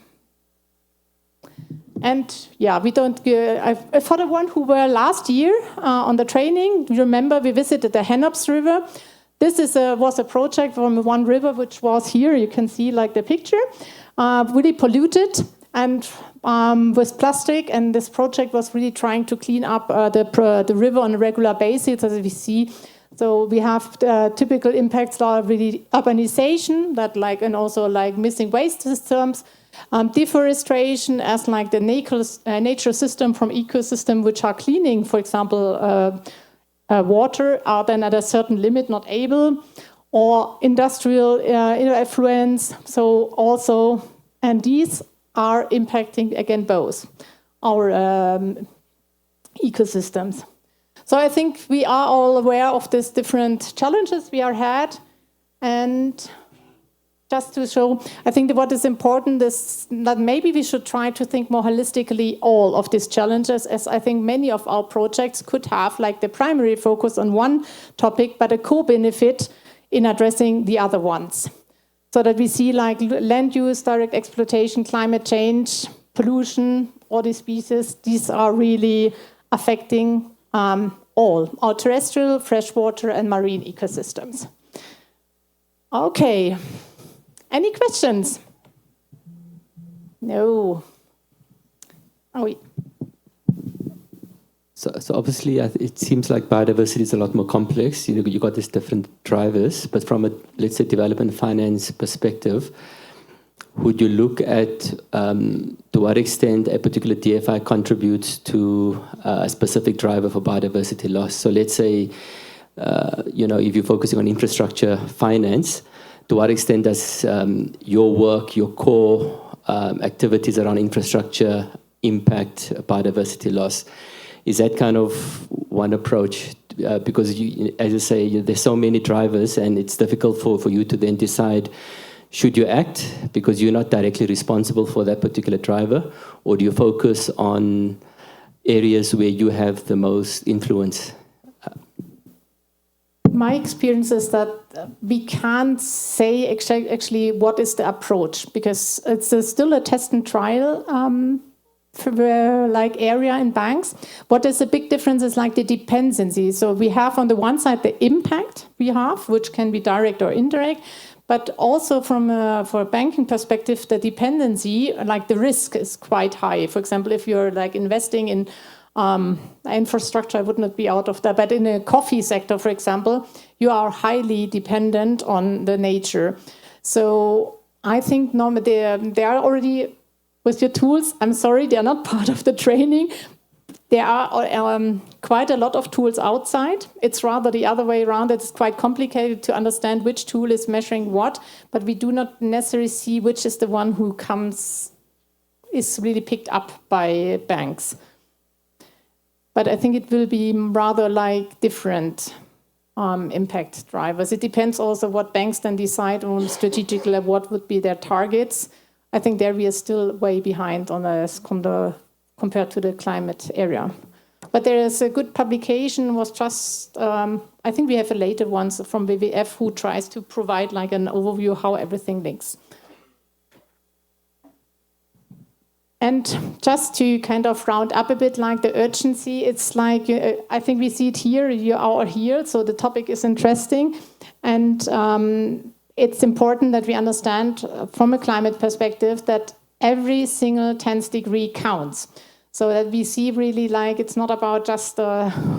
And yeah, we don't. For the one who were last year on the training, you remember we visited the Henops River. This was a project from one river, which was here. You can see like the picture, really polluted and with plastic. And this project was really trying to clean up the river on a regular basis, as we see. So we have typical impacts like really urbanization, that like, and also like missing waste systems. Deforestation as like the nature system from ecosystem which are cleaning, for example, water are then at a certain limit not able, or industrial effluents. So also, and these are impacting again both our ecosystems. So I think we are all aware of these different challenges we are had, and just to show, I think that what is important is that maybe we should try to think more holistically all of these challenges, as I think many of our projects could have like the primary focus on one topic, but a co-benefit in addressing the other ones. So that we see like land use, direct exploitation, climate change, pollution, all these species, these are really affecting all our terrestrial, freshwater, and marine ecosystems. Okay. Any questions? No. Oh, wait. So obviously, it seems like biodiversity is a lot more complex. You know, you got these different drivers, but from a, let's say, development finance perspective, would you look at to what extent a particular DFI contributes to a specific driver for biodiversity loss? So let's say, you know, if you're focusing on infrastructure finance, to what extent does your work, your core activities around infrastructure impact biodiversity loss? Is that kind of one approach? Because, as you say, there's so many drivers, and it's difficult for you to then decide, should you act because you're not directly responsible for that particular driver, or do you focus on areas where you have the most influence? My experience is that we can't say actually what is the approach, because it's still a test and trial like area in banks. What is a big difference is like the dependency. So we have on the one side the impact we have, which can be direct or indirect, but also for a banking perspective, the dependency, like the risk is quite high. For example, if you're like investing in infrastructure, I would not be out of that, but in a coffee sector, for example, you are highly dependent on the nature. So I think they are already with your tools. I'm sorry, they are not part of the training. There are quite a lot of tools outside. It's rather the other way around. It's quite complicated to understand which tool is measuring what, but we do not necessarily see which is the one who is really picked up by banks. But I think it will be rather like different impact drivers. It depends also what banks then decide on strategically, what would be their targets. I think there we are still way behind on compared to the climate area. But there is a good publication, was just, I think we have a later one from WWF who tries to provide like an overview how everything links. And just to kind of round up a bit, like the urgency, it's like, I think we see it here, you are here, so the topic is interesting. And it's important that we understand from a climate perspective that every single 10th degree counts. So that we see really like, it's not about just, so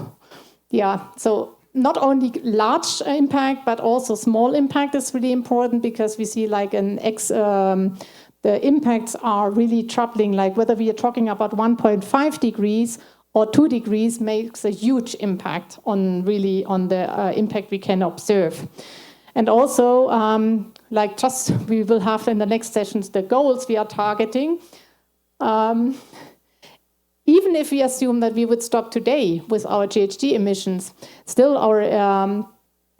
not only large impact, but also small impact is really important, because we see like the impacts are really troubling, like whether we are talking about 1.5 degrees or 2 degrees makes a huge impact on the impact we can observe. And also, we will have in the next sessions the goals we are targeting. Even if we assume that we would stop today with our GHG emissions, still our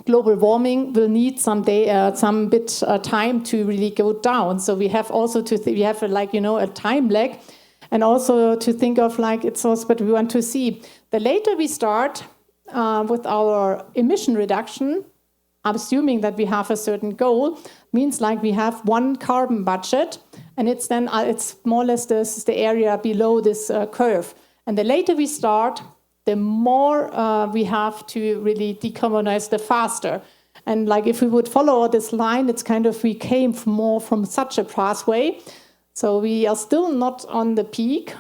global warming will need some time to really go down. So we have also to have a time lag, and also to think of it's also what we want to see. The later we start with our emission reduction, I'm assuming that we have a certain goal, means we have one carbon budget, and it's more or less the area below this curve. And the later we start, the more we have to really decarbonize, the faster. And if we would follow this line, it's kind of, we came more from such a pathway. So we are still not on the peak.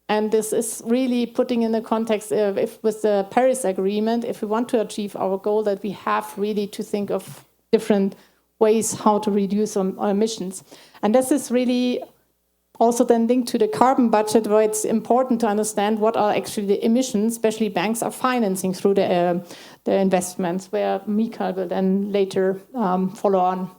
And this is really putting in the context with the Paris Agreement, if we want to achieve our goal, that we have really to think of different ways how to reduce our emissions. And this is really also then linked to the carbon budget, where it's important to understand what are actually the emissions, especially banks are financing through the investments, where Mikael will then later follow on.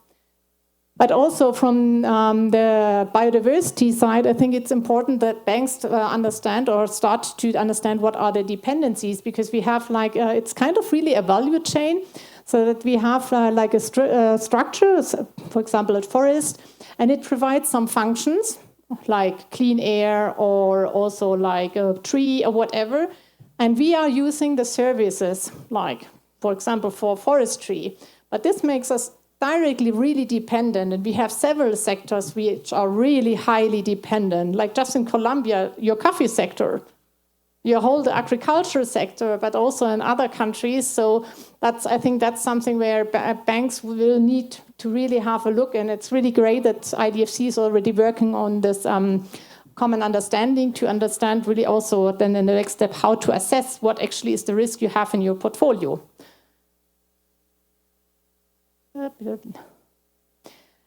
But also from the biodiversity side, I think it's important that banks understand or start to understand what are the dependencies, because we have it's kind of really a value chain, so that we have a structure, for example, at forest, and it provides some functions like clean air or also like a tree or whatever. And we are using the services for example, for forestry. But this makes us directly really dependent, and we have several sectors which are really highly dependent, like just in Colombia, your coffee sector, your whole agricultural sector, but also in other countries. So I think that's something where banks will need to really have a look, and it's really great that IDFC is already working on this common understanding to understand really also then in the next step how to assess what actually is the risk you have in your portfolio.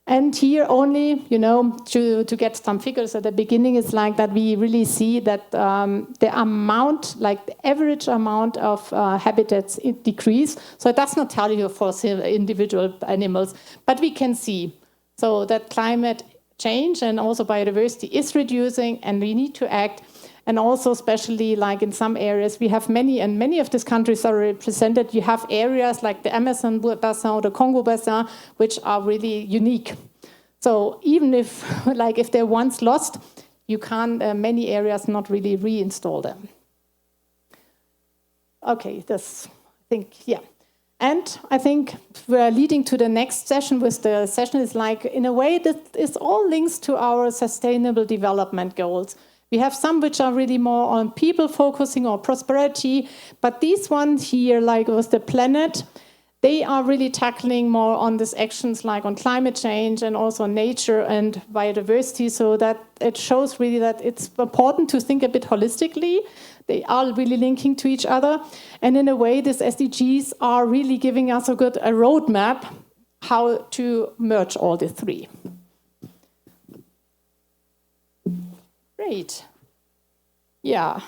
And here only, to get some figures at the beginning, is that we really see that the amount, the average amount of habitats decrease. So it does not tell you for individual animals, but we can see so that climate change and also biodiversity is reducing, and we need to act. And also, especially in some areas, we have many, and many of these countries are represented. You have areas like the Amazon basin or the Congo basin, which are really unique. So even if they're once lost, you can't, many areas not really reinstall them. Okay, this, I think, yeah. And I think we're leading to the next session, with the session is like, in a way, that is all links to our sustainable development goals. We have some which are really more on people focusing or prosperity, but these ones here, like with the planet, they are really tackling more on these actions like on climate change and also nature and biodiversity, so that it shows really that it's important to think a bit holistically. They are really linking to each other. And in a way, these SDGs are really giving us a roadmap how to merge all the three. Great. Yeah.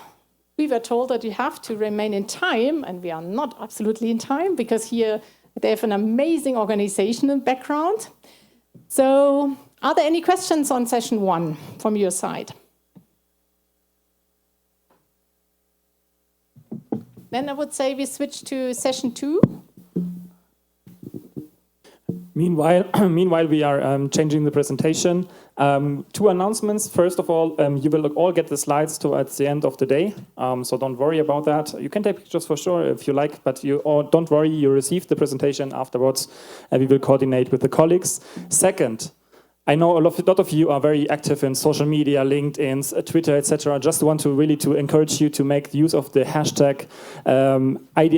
We were told that you have to remain in time, and we are not absolutely in time, because here they have an amazing organizational background. So are there any questions on session 1 from your side? Then I would say we switch to session 2. Meanwhile, we are changing the presentation. 2 announcements. First of all, you will all get the slides towards the end of the day, so don't worry about that. You can take pictures for sure if you like, but don't worry, you receive the presentation afterwards, and we will coordinate with the colleagues. Second, I know a lot of you are very active in social media, LinkedIn, Twitter, etc. I just want to really encourage you to make use of the hashtag IDFC